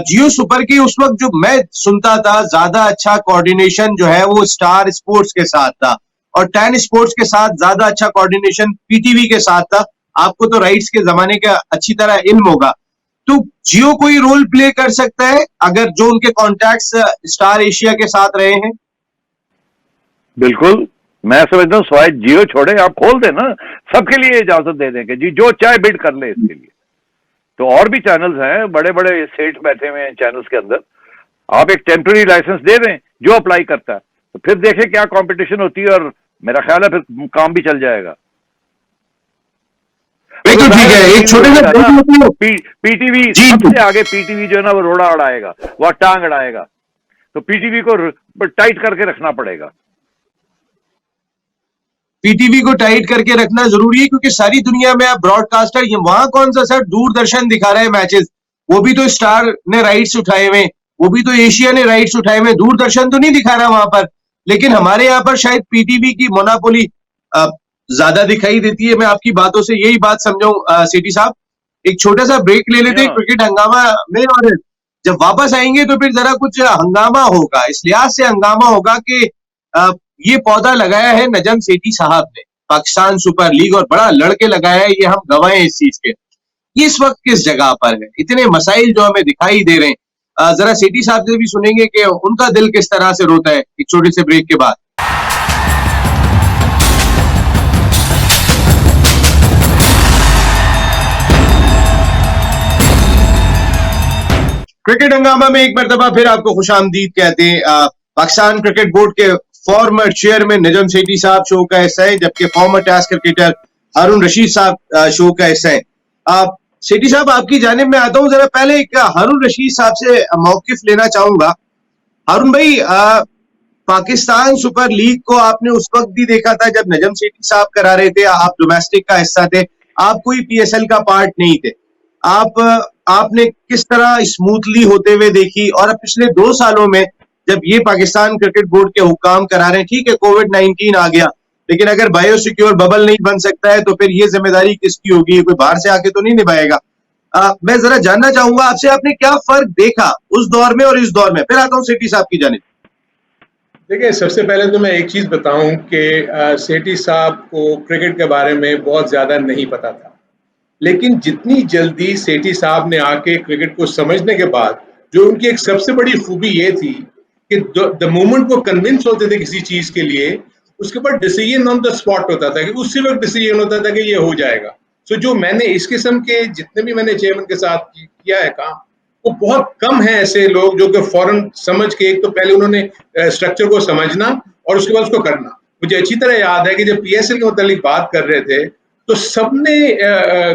जियो सुपर की उस वक्त जो मैं सुनता था, ज्यादा अच्छा कोऑर्डिनेशन जो है वो स्टार स्पोर्ट्स के साथ था, और 10 स्पोर्ट्स के साथ ज्यादा अच्छा कोऑर्डिनेशन पीटीवी के साथ था। आपको तो राइट्स के जमाने का अच्छी तरह इल्म होगा, तो जियो कोई रोल प्ले कर सकता है अगर जो उनके कॉन्टैक्ट्स स्टार एशिया के साथ रहे हैं? बिल्कुल, मैं समझता हूँ स्वाय जियो छोड़े, आप खोल दें ना, सबके लिए इजाजत दे दें कि जी जो चाहे बिड कर ले इसके लिए। तो और भी चैनल्स हैं, बड़े बड़े सेठ बैठे हुए हैं चैनल्स के अंदर, आप एक टेम्पररी लाइसेंस दे दें, जो अप्लाई करता है, तो फिर देखें क्या कंपटीशन होती है, और मेरा ख्याल है फिर काम भी चल जाएगा। ठीक है, एक छोटे से पीटीवी सबसे आगे, पीटीवी जो है ना वो रोड़ा अड़ाएगा, वह टांग अड़ाएगा, तो पीटीवी को टाइट करके रखना पड़ेगा। पीटीवी को टाइट करके रखना जरूरी है, क्योंकि सारी दुनिया में अब ब्रॉडकास्टर, वहां कौन सा सर दूरदर्शन दिखा रहा है मैचेस, वो भी तो स्टार ने राइट्स उठाए हुए, वो भी तो एशिया ने राइट्स उठाए हुए, दूरदर्शन तो नहीं दिखा रहा वहां पर। लेकिन हमारे यहाँ पर शायद पीटीवी की मोनोपोली ज्यादा दिखाई देती है। मैं आपकी बातों से यही बात समझाऊं सेठी साहब। एक छोटा सा ब्रेक ले लेते हैं क्रिकेट हंगामा में, और जब वापस आएंगे तो फिर जरा कुछ हंगामा होगा, इस लिहाज से हंगामा होगा कि ये पौधा लगाया है नजम सेठी साहब ने पाकिस्तान सुपर लीग, और बड़ा लड़के लगाया है, ये हम गवाह हैं इस चीज के। ये इस वक्त किस जगह पर है, इतने मसाइल जो हमें दिखाई दे रहे हैं, जरा सेठी साहब से भी सुनेंगे कि उनका दिल किस तरह से रोता है एक छोटे से ब्रेक के बाद। क्रिकेट हंगामा में एक मरतबा फिर आपको खुशामदीद कहते हैं। पाकिस्तान क्रिकेट बोर्ड के फॉर्मर चेयरमैन नजम सेठी साहब शो का हिस्सा है, जबकि फॉर्मर टेस्ट क्रिकेटर हारून रशीद साहब शो का हिस्सा है। सेठी साहब, आपकी जानिब में आता हूं, जरा पहले एक हारून रशीद साहब से मौकिफ लेना चाहूंगा। हारून भाई, पाकिस्तान सुपर लीग को आपने उस वक्त भी देखा था जब नजम सेठी साहब करा रहे थे, आप डोमेस्टिक का हिस्सा थे, आप कोई पीएसएल का पार्ट नहीं थे, आपने किस तरह स्मूथली होते हुए देखी, और अब पिछले 2 सालों में जब ये पाकिस्तान क्रिकेट बोर्ड के हुक्काम करा रहे हैं, ठीक है कोविड-19 आ गया, लेकिन अगर बायोसिक्योर बबल नहीं बन सकता है तो फिर ये जिम्मेदारी किसकी होगी, कोई बाहर से आके तो नहीं निभाएगा। मैं जरा जानना चाहूंगा आपसे, आपने क्या फर्क देखा उस दौर में और इस दौर में? फिर आता हूं सेठी साहब की जानिब। देखिए, सबसे पहले तो मैं एक चीज बताऊं कि सेठी साहब को क्रिकेट के बारे में बहुत ज्यादा नहीं पता था, लेकिन जितनी जल्दी सेठी साहब ने आके क्रिकेट को समझने के बाद, जो उनकी एक सबसे बड़ी खूबी ये थी कि द मोमेंट वो कन्विंस होते थे किसी चीज के लिए, उसके बाद डिसीजन ऑन द स्पॉट होता था, कि उसी वक्त डिसीजन होता था कि ये हो जाएगा। सो जो मैंने इस किस्म के जितने भी मैंने चेयरमैन के साथ किया है काम, वो बहुत कम है ऐसे लोग जो कि फौरन समझ के, एक तो पहले उन्होंने स्ट्रक्चर को समझना और उसके बाद उसको करना। मुझे अच्छी तरह याद है कि जब पीएसएल के मुतालिक बात कर रहे थे तो सबने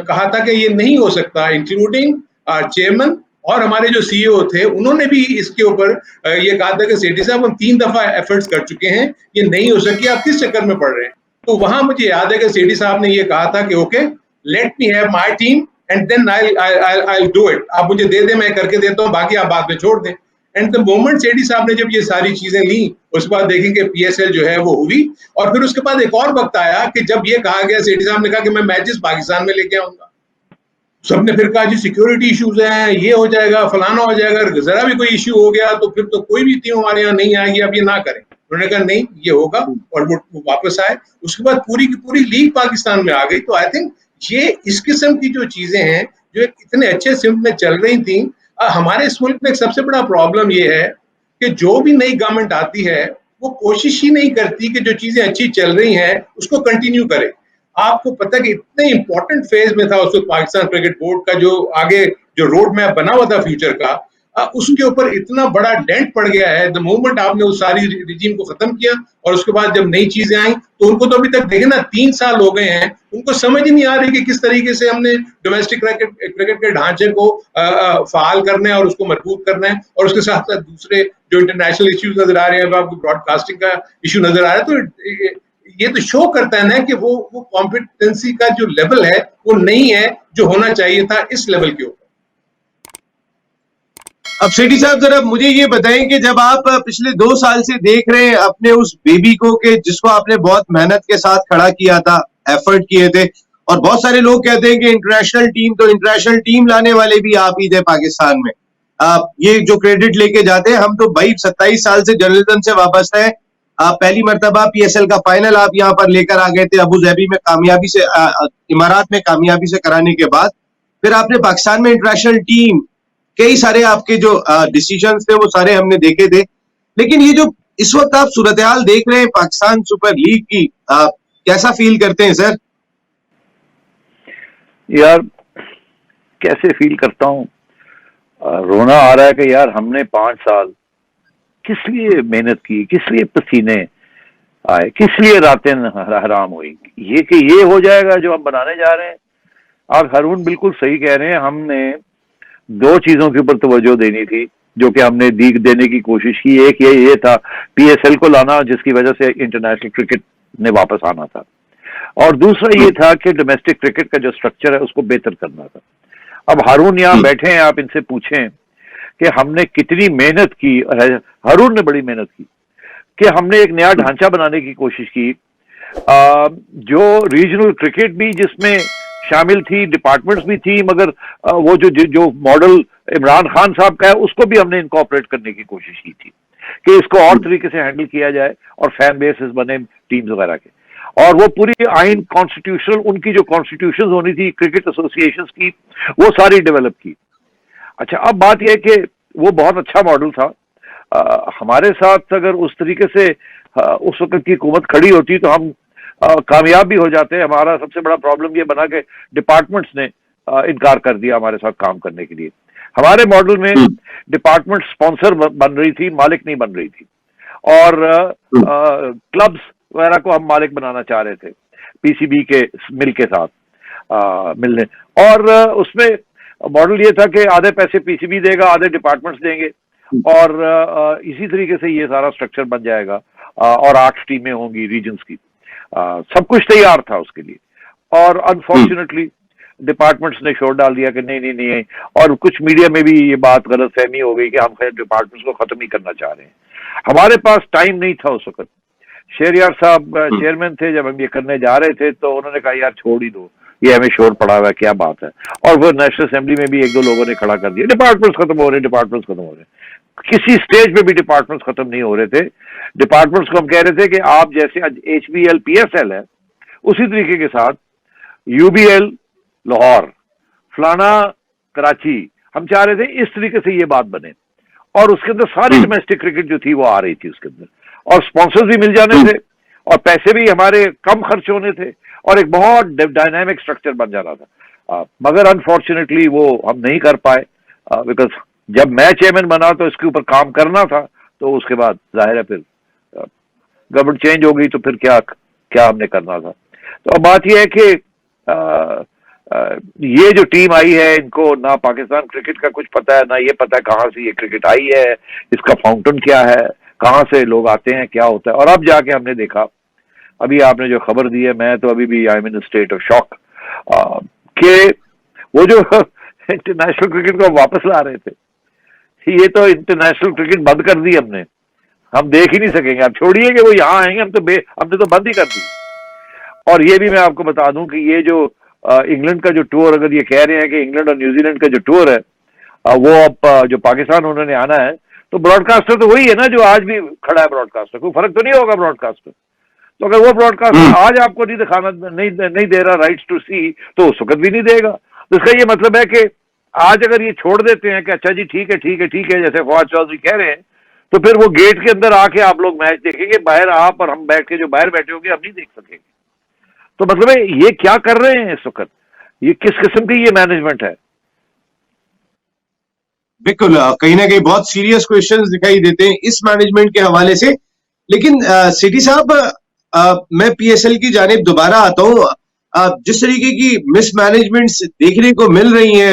कहा था कि ये नहीं हो सकता, इंक्लूडिंग चेयरमैन और हमारे जो सीईओ थे, उन्होंने भी इसके ऊपर ये कहा था कि सेठी साहब हम 3 दफा एफर्ट्स कर चुके हैं, ये नहीं हो सकी, आप किस चक्कर में पड़ रहे हैं। तो वहां मुझे याद है कि सेठी साहब ने ये कहा था कि okay, let me have my team and then I do it, आप मुझे दे दे, मैं करके देता हूँ, बाकी आप बाद में छोड़ दें। एंड द मोमेंट सेठी साहब ने जब ये सारी चीजें ली, उसके बाद देखेंगे पीएसएल जो है वो हुई। और फिर उसके बाद एक और वक्त आया कि जब ये कहा गया, सेठी साहब ने कहा कि मैं मैचेस पाकिस्तान में लेके आऊंगा। सबने फिर कहा जी सिक्योरिटी इश्यूज हैं, ये हो जाएगा, फलाना हो जाएगा, जरा भी कोई इश्यू हो गया तो फिर तो कोई भी टीम हमारे यहाँ नहीं आएगी, आप ये ना करें। उन्होंने कहा नहीं, ये होगा, और वो वापस आए। उसके बाद पूरी की पूरी लीग पाकिस्तान में आ गई। तो आई थिंक ये इस किस्म की जो चीजें हैं जो इतने अच्छे सिम में चल रही थी, हमारे इस मुल्क में एक सबसे बड़ा प्रॉब्लम ये है कि जो भी नई गवर्नमेंट आती है वो कोशिश ही नहीं करती कि जो चीजें अच्छी चल रही हैं उसको कंटिन्यू करे। आपको पता है कि इतने इंपॉर्टेंट फेज में था उस वक्त पाकिस्तान क्रिकेट बोर्ड का, जो आगे जो रोड मैप बना हुआ था फ्यूचर का, उसके ऊपर इतना बड़ा डेंट पड़ गया है। द मोमेंट आपने उस सारी रिजीम को खत्म किया और उसके बाद जब नई चीजें आई तो उनको तो अभी तक देखे ना 3 साल हो गए हैं, उनको समझ ही नहीं आ रही कि किस तरीके से हमने डोमेस्टिक क्रिकेट के ढांचे को फाल करना है और उसको मजबूत करना है, और उसके साथ साथ दूसरे जो इंटरनेशनल इश्यूज नजर आ रहे हैं, आपको ब्रॉडकास्टिंग का इशू नजर आ रहा है। तो ये तो शो करता है ना कि वो कॉम्पिटेंसी का जो लेवल है वो नहीं है जो होना चाहिए था इस लेवल के ऊपर। अब सेठी साहब जरा मुझे ये बताएं कि जब आप पिछले 2 साल से देख रहे हैं अपने उस बेबी को, कि जिसको आपने बहुत मेहनत के साथ खड़ा किया था, एफर्ट किए थे, और बहुत सारे लोग कहते हैं कि इंटरनेशनल टीम लाने वाले भी आप ही थे पाकिस्तान में। आप ये जो क्रेडिट लेके जाते हैं, हम तो भाई 27 साल से जर्नलिज्म से वाबस्ता है। आप पहली मर्तबा पीएसएल का फाइनल आप यहाँ पर लेकर आ गए थे अबू धाबी में कामयाबी से, इमारात में कामयाबी से कराने के बाद। फिर आपने पाकिस्तान में इंटरनेशनल टीम, कई सारे आपके जो डिसीजंस थे वो सारे हमने देखे थे। लेकिन ये जो इस वक्त आप सूरत हाल देख रहे हैं पाकिस्तान सुपर लीग की, कैसा फील करते हैं सर? यार कैसे फील करता हूँ, रोना आ रहा है कि यार हमने 5 साल किस लिए मेहनत की, किस लिए पसीने आए, किस लिए रातें हराम हुई, ये कि ये हो जाएगा जो हम बनाने जा रहे हैं। और हारून बिल्कुल सही कह रहे हैं, हमने 2 चीजों के ऊपर तवज्जो देनी थी जो कि हमने देने की कोशिश की। एक ये था पीएसएल को लाना, जिसकी वजह से इंटरनेशनल क्रिकेट ने वापस आना था, और दूसरा ये था कि डोमेस्टिक क्रिकेट का जो स्ट्रक्चर है उसको बेहतर करना था। अब हारून यहाँ बैठे हैं, आप इनसे पूछें कि हमने कितनी मेहनत की। हारून ने बड़ी मेहनत की कि हमने एक नया ढांचा बनाने की कोशिश की, जो रीजनल क्रिकेट भी जिसमें शामिल थी, डिपार्टमेंट्स भी थी, मगर वो जो मॉडल इमरान खान साहब का है उसको भी हमने इनकॉर्पोरेट करने की कोशिश की थी कि इसको और तरीके से हैंडल किया जाए, और फैन बेसेस बने टीम्स वगैरह के। और वो पूरी आइन कॉन्स्टिट्यूशनल, उनकी जो कॉन्स्टिट्यूशन होनी थी क्रिकेट एसोसिएशंस की, वो सारी डेवलप की। अच्छा, अब बात यह है कि वो बहुत अच्छा मॉडल था। हमारे साथ अगर उस तरीके से उस वक्त की हुकूमत खड़ी होती तो हम कामयाब भी हो जाते। हमारा सबसे बड़ा प्रॉब्लम ये बना कि डिपार्टमेंट्स ने इनकार कर दिया हमारे साथ काम करने के लिए। हमारे मॉडल में डिपार्टमेंट स्पॉन्सर बन रही थी, मालिक नहीं बन रही थी, और क्लब्स वगैरह को हम मालिक बनाना चाह रहे थे पीसीबी के मिल के साथ मिलने। और उसमें मॉडल ये था कि आधे पैसे पीसीबी देगा, आधे डिपार्टमेंट्स देंगे, और इसी तरीके से ये सारा स्ट्रक्चर बन जाएगा, और 8 टीमें होंगी रीजन्स की। सब कुछ तैयार था उसके लिए, और अनफॉर्चुनेटली डिपार्टमेंट्स ने शोर डाल दिया कि नहीं, और कुछ मीडिया में भी ये बात गलत फहमी हो गई कि हम डिपार्टमेंट्स को खत्म ही करना चाह रहे हैं। हमारे पास टाइम नहीं था उस वक्त। शेरियार साहब चेयरमैन थे, जब हम ये करने जा रहे थे तो उन्होंने कहा यार छोड़ ही दो, ये हमें शोर पड़ा हुआ है, क्या बात है। और वो नेशनल असेंबली में भी 1-2 लोगों ने खड़ा कर दिया, डिपार्टमेंट्स खत्म हो रहे। किसी स्टेज पे भी डिपार्टमेंट्स खत्म नहीं हो रहे थे। डिपार्टमेंट्स को हम कह रहे थे कि आप जैसे आज HBL PSL है, उसी तरीके के साथ UBL लाहौर, फलाना कराची, हम चाह रहे थे इस तरीके से ये बात बने, और उसके अंदर सारी डोमेस्टिक क्रिकेट जो थी वो आ रही थी उसके अंदर, और स्पॉन्सर्स भी मिल जाने थे, और पैसे भी हमारे कम खर्च होने थे, और एक बहुत डायनामिक स्ट्रक्चर बन जाना था। मगर अनफॉर्चुनेटली वो हम नहीं कर पाए, बिकॉज जब मैं चेयरमैन बना तो इसके ऊपर काम करना था, तो उसके बाद जाहिर है फिर गवर्नमेंट चेंज हो गई, तो फिर क्या क्या हमने करना था। तो अब बात यह है कि ये जो टीम आई है, इनको ना पाकिस्तान क्रिकेट का कुछ पता है, ना ये पता है कहाँ से ये क्रिकेट आई है, इसका फाउंटेन क्या है, कहाँ से लोग आते हैं, क्या होता है। और अब जाके हमने देखा, अभी आपने जो खबर दी है, मैं तो अभी भी I am in state of shock कि वो जो इंटरनेशनल क्रिकेट को वापस ला रहे थे, ये तो इंटरनेशनल क्रिकेट बंद कर दी हमने, हम देख ही नहीं सकेंगे। अब छोड़िए कि वो यहाँ आएंगे, हमने तो बंद ही कर दी। और ये भी मैं आपको बता दूं कि ये जो इंग्लैंड का जो टूर, अगर ये कह रहे हैं कि इंग्लैंड और न्यूजीलैंड का जो टूर है वो अब जो पाकिस्तान उन्होंने आना है, तो ब्रॉडकास्टर तो वही है ना जो आज भी खड़ा है ब्रॉडकास्टर, कोई फर्क तो नहीं होगा ब्रॉडकास्टर। तो अगर वो ब्रॉडकास्टर आज आपको नहीं दिखाना, नहीं दे रहा राइट्स टू सी, तो उस वक्त भी नहीं देगा। तो इसका ये मतलब है कि आज अगर ये छोड़ देते हैं कि अच्छा जी ठीक है, जैसे फवाद चौधरी कह रहे हैं, तो फिर वो गेट के अंदर आके आप लोग मैच देखेंगे, बाहर आप और हम बैठ के जो बाहर बैठे होंगे हम नहीं देख सकेंगे। तो मतलब है ये क्या कर रहे हैं इस वक्त, ये किस किस्म की ये मैनेजमेंट है। बिल्कुल, कहीं ना कहीं बहुत सीरियस क्वेश्चंस दिखाई देते हैं इस मैनेजमेंट के हवाले से। लेकिन सिटी साहब, मैं पीएसएल की जानिब दोबारा आता हूँ। जिस तरीके की मिसमैनेजमेंट्स देखने को मिल रही है,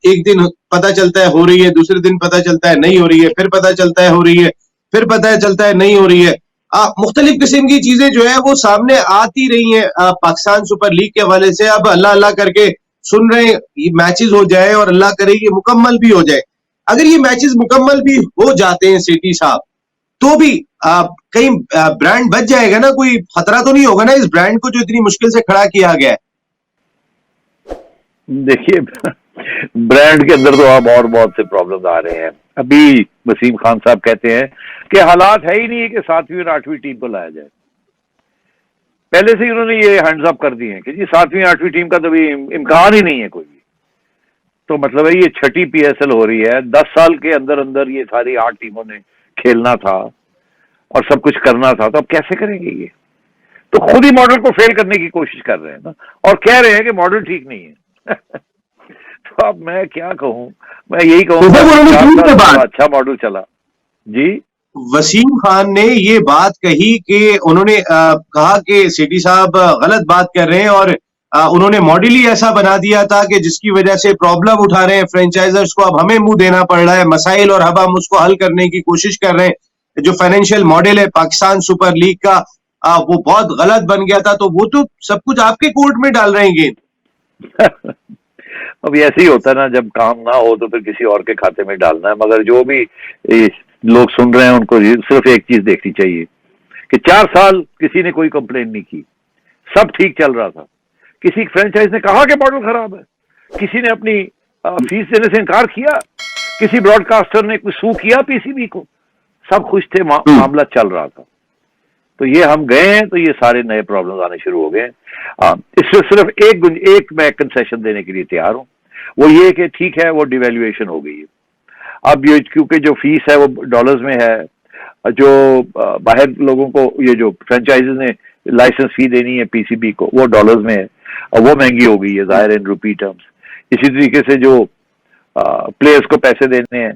एक दिन पता चलता है हो रही है, दूसरे दिन पता चलता है नहीं हो रही है, फिर पता चलता है हो रही है, फिर पता चलता है नहीं हो रही है। मुख्तलिफ किस्म की चीजें जो है वो सामने आती रही हैं पाकिस्तान सुपर लीग के हवाले से। अब अल्लाह अल्लाह करके सुन रहे हैं ये मैचेस हो जाए और अल्लाह करे ये मुकम्मल भी हो जाए। अगर ये मैचेस मुकम्मल भी हो जाते हैं सिटी साहब, तो भी कहीं ब्रांड बच जाएगा ना, कोई खतरा तो नहीं होगा ना इस ब्रांड को जो इतनी मुश्किल से खड़ा किया गया है। देखिए ब्रांड के अंदर तो अब और बहुत से प्रॉब्लम्स आ रहे हैं। अभी वसीम खान साहब कहते हैं कि हालात है ही नहीं है कि 7वीं और 8वीं टीम को लाया जाए। पहले से ही उन्होंने ये हैंड्स अप कर दिए हैं कि जी 7वीं 8वीं टीम का तो भी इम्कान ही नहीं है कोई भी। तो मतलब है ये 6ठी पीएसएल हो रही है, 10 साल के अंदर अंदर ये सारी 8 टीमों ने खेलना था और सब कुछ करना था, तो अब कैसे करेंगे ये? तो खुद ही मॉडल को फेल करने की कोशिश कर रहे हैं ना, और कह रहे हैं कि मॉडल ठीक नहीं है। तो अब मैं क्या कहूं, मैं यही कहूंगा अच्छा मॉडल चला जी। वसीम खान ने ये बात कही कि उन्होंने कहा कि सिटी साहब गलत बात कर रहे हैं और उन्होंने मॉडल ही ऐसा बना दिया था कि जिसकी वजह से प्रॉब्लम उठा रहे हैं फ्रेंचाइजर्स को, अब हमें मुंह देना पड़ रहा है मसाइल और अब हम उसको हल करने की कोशिश कर रहे हैं। जो फाइनेंशियल मॉडल है पाकिस्तान सुपर लीग का वो बहुत गलत बन गया था, तो वो तो सब कुछ आपके कोर्ट में डाल रहे हैं गेंद। अब ऐसे ही होता है ना, जब काम ना हो तो फिर किसी और के खाते में डालना है। मगर जो भी लोग सुन रहे हैं उनको सिर्फ एक चीज देखनी चाहिए कि 4 साल किसी ने कोई कंप्लेन नहीं की, सब ठीक चल रहा था। किसी फ्रेंचाइज ने कहा कि मॉडल खराब है, किसी ने अपनी फीस देने से इनकार किया, किसी ब्रॉडकास्टर ने कुछ सू किया पीसीबी को, सब खुश थे, मामला चल रहा था। तो ये हम गए हैं तो ये सारे नए प्रॉब्लम्स आने शुरू हो गए। इससे सिर्फ एक मैं कंसेशन देने के लिए तैयार हूं, वो ये कि ठीक है वो डिवैल्यूएशन हो गई है। अब ये क्योंकि जो फीस है वो डॉलर्स में है, जो बाहर लोगों को ये जो फ्रेंचाइजीज ने लाइसेंस फी देनी है पीसीबी को वो डॉलर्स में है, और वो महंगी हो गई है जाहिर इन रूपी टर्म्स। इसी तरीके से जो प्लेयर्स को पैसे देने हैं,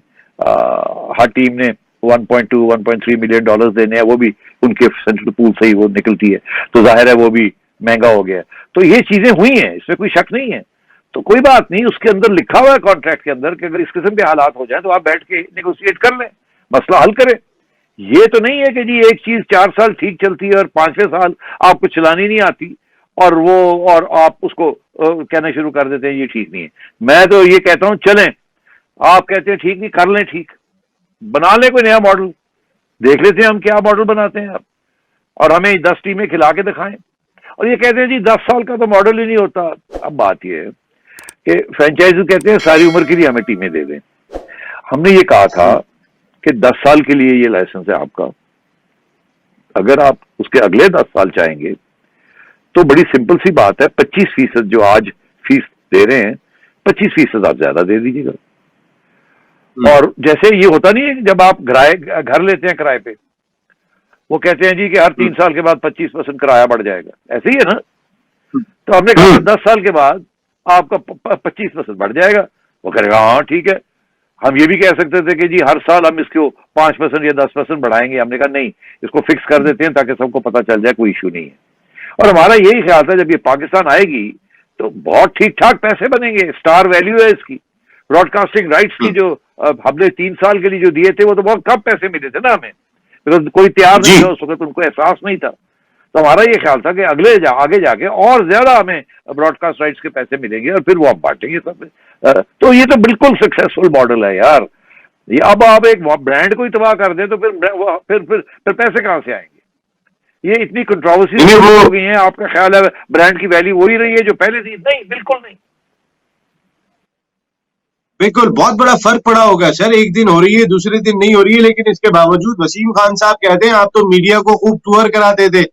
हर टीम ने 1.2-1.3 मिलियन डॉलर्स देने हैं, वो भी उनके सेंट्रल पूल से ही वो निकलती है, तो जाहिर है वो भी महंगा हो गया। तो ये चीजें हुई हैं, इसमें कोई शक नहीं है। तो कोई बात नहीं, उसके अंदर लिखा हुआ है कॉन्ट्रैक्ट के अंदर कि अगर इस किस्म के हालात हो जाए तो आप बैठ के नेगोशिएट कर लें, मसला हल करें। ये तो नहीं है कि जी एक चीज 4 साल ठीक चलती है और 5वें साल आपको चलानी नहीं आती और आप उसको कहना शुरू कर देते हैं ये ठीक नहीं है। मैं तो ये कहता हूं चलें, आप कहते हैं ठीक नहीं, कर लें ठीक, बना ले कोई नया मॉडल, देख लेते हैं हम क्या मॉडल बनाते हैं अब, और हमें 10 टीमें खिला के दिखाएं। और ये कहते हैं जी 10 साल का तो मॉडल ही नहीं होता। अब बात ये है कि फ्रेंचाइजी कहते हैं सारी उम्र के लिए हमें टीमें दे दें। हमने ये कहा था कि 10 साल के लिए ये लाइसेंस है आपका, अगर आप उसके अगले 10 साल चाहेंगे तो बड़ी सिंपल सी बात है, 25% जो आज फीस दे रहे हैं 25% आप ज्यादा दे दीजिएगा। और जैसे ये होता नहीं है जब आप घर लेते हैं किराए पे, वो कहते हैं जी कि हर 3 साल के बाद 25% किराया बढ़ जाएगा, ऐसे ही है ना। तो हमने कहा 10 साल के बाद आपका 25% बढ़ जाएगा। वो कहेगा हाँ ठीक है, हम ये भी कह सकते थे कि जी हर साल हम इसको 5% या 10% बढ़ाएंगे। हमने कहा नहीं, इसको फिक्स कर देते हैं ताकि सबको पता चल जाए, कोई इशू नहीं है। और हमारा यही ख्याल था जब ये पाकिस्तान आएगी तो बहुत ठीक ठाक पैसे बनेंगे, स्टार वैल्यू है इसकी। ब्रॉडकास्टिंग राइट्स की जो हमने 3 साल के लिए जो दिए थे वो तो बहुत कम पैसे मिले थे ना हमें, बिकॉज कोई तैयार नहीं था उस वक्त, उनको एहसास नहीं था। तो हमारा ये ख्याल था कि आगे जाके और ज्यादा हमें ब्रॉडकास्ट राइट्स के पैसे मिलेंगे और फिर वो आप बांटेंगे सब। तो ये तो बिल्कुल सक्सेसफुल मॉडल है यार। ये अब आप एक ब्रांड को ही तबाह कर दे तो फिर पैसे कहां से आएंगे? ये इतनी कंट्रोवर्सी हो गई है, आपका ख्याल है ब्रांड की वैल्यू वही रही है जो पहले थी? नहीं, बिल्कुल नहीं। बिल्कुल, बहुत बड़ा फर्क पड़ा होगा सर। एक दिन हो रही है, दूसरे दिन नहीं हो रही है, लेकिन इसके बावजूद वसीम खान साहब कहते हैं आप तो मीडिया को खूब टूर कराते थे,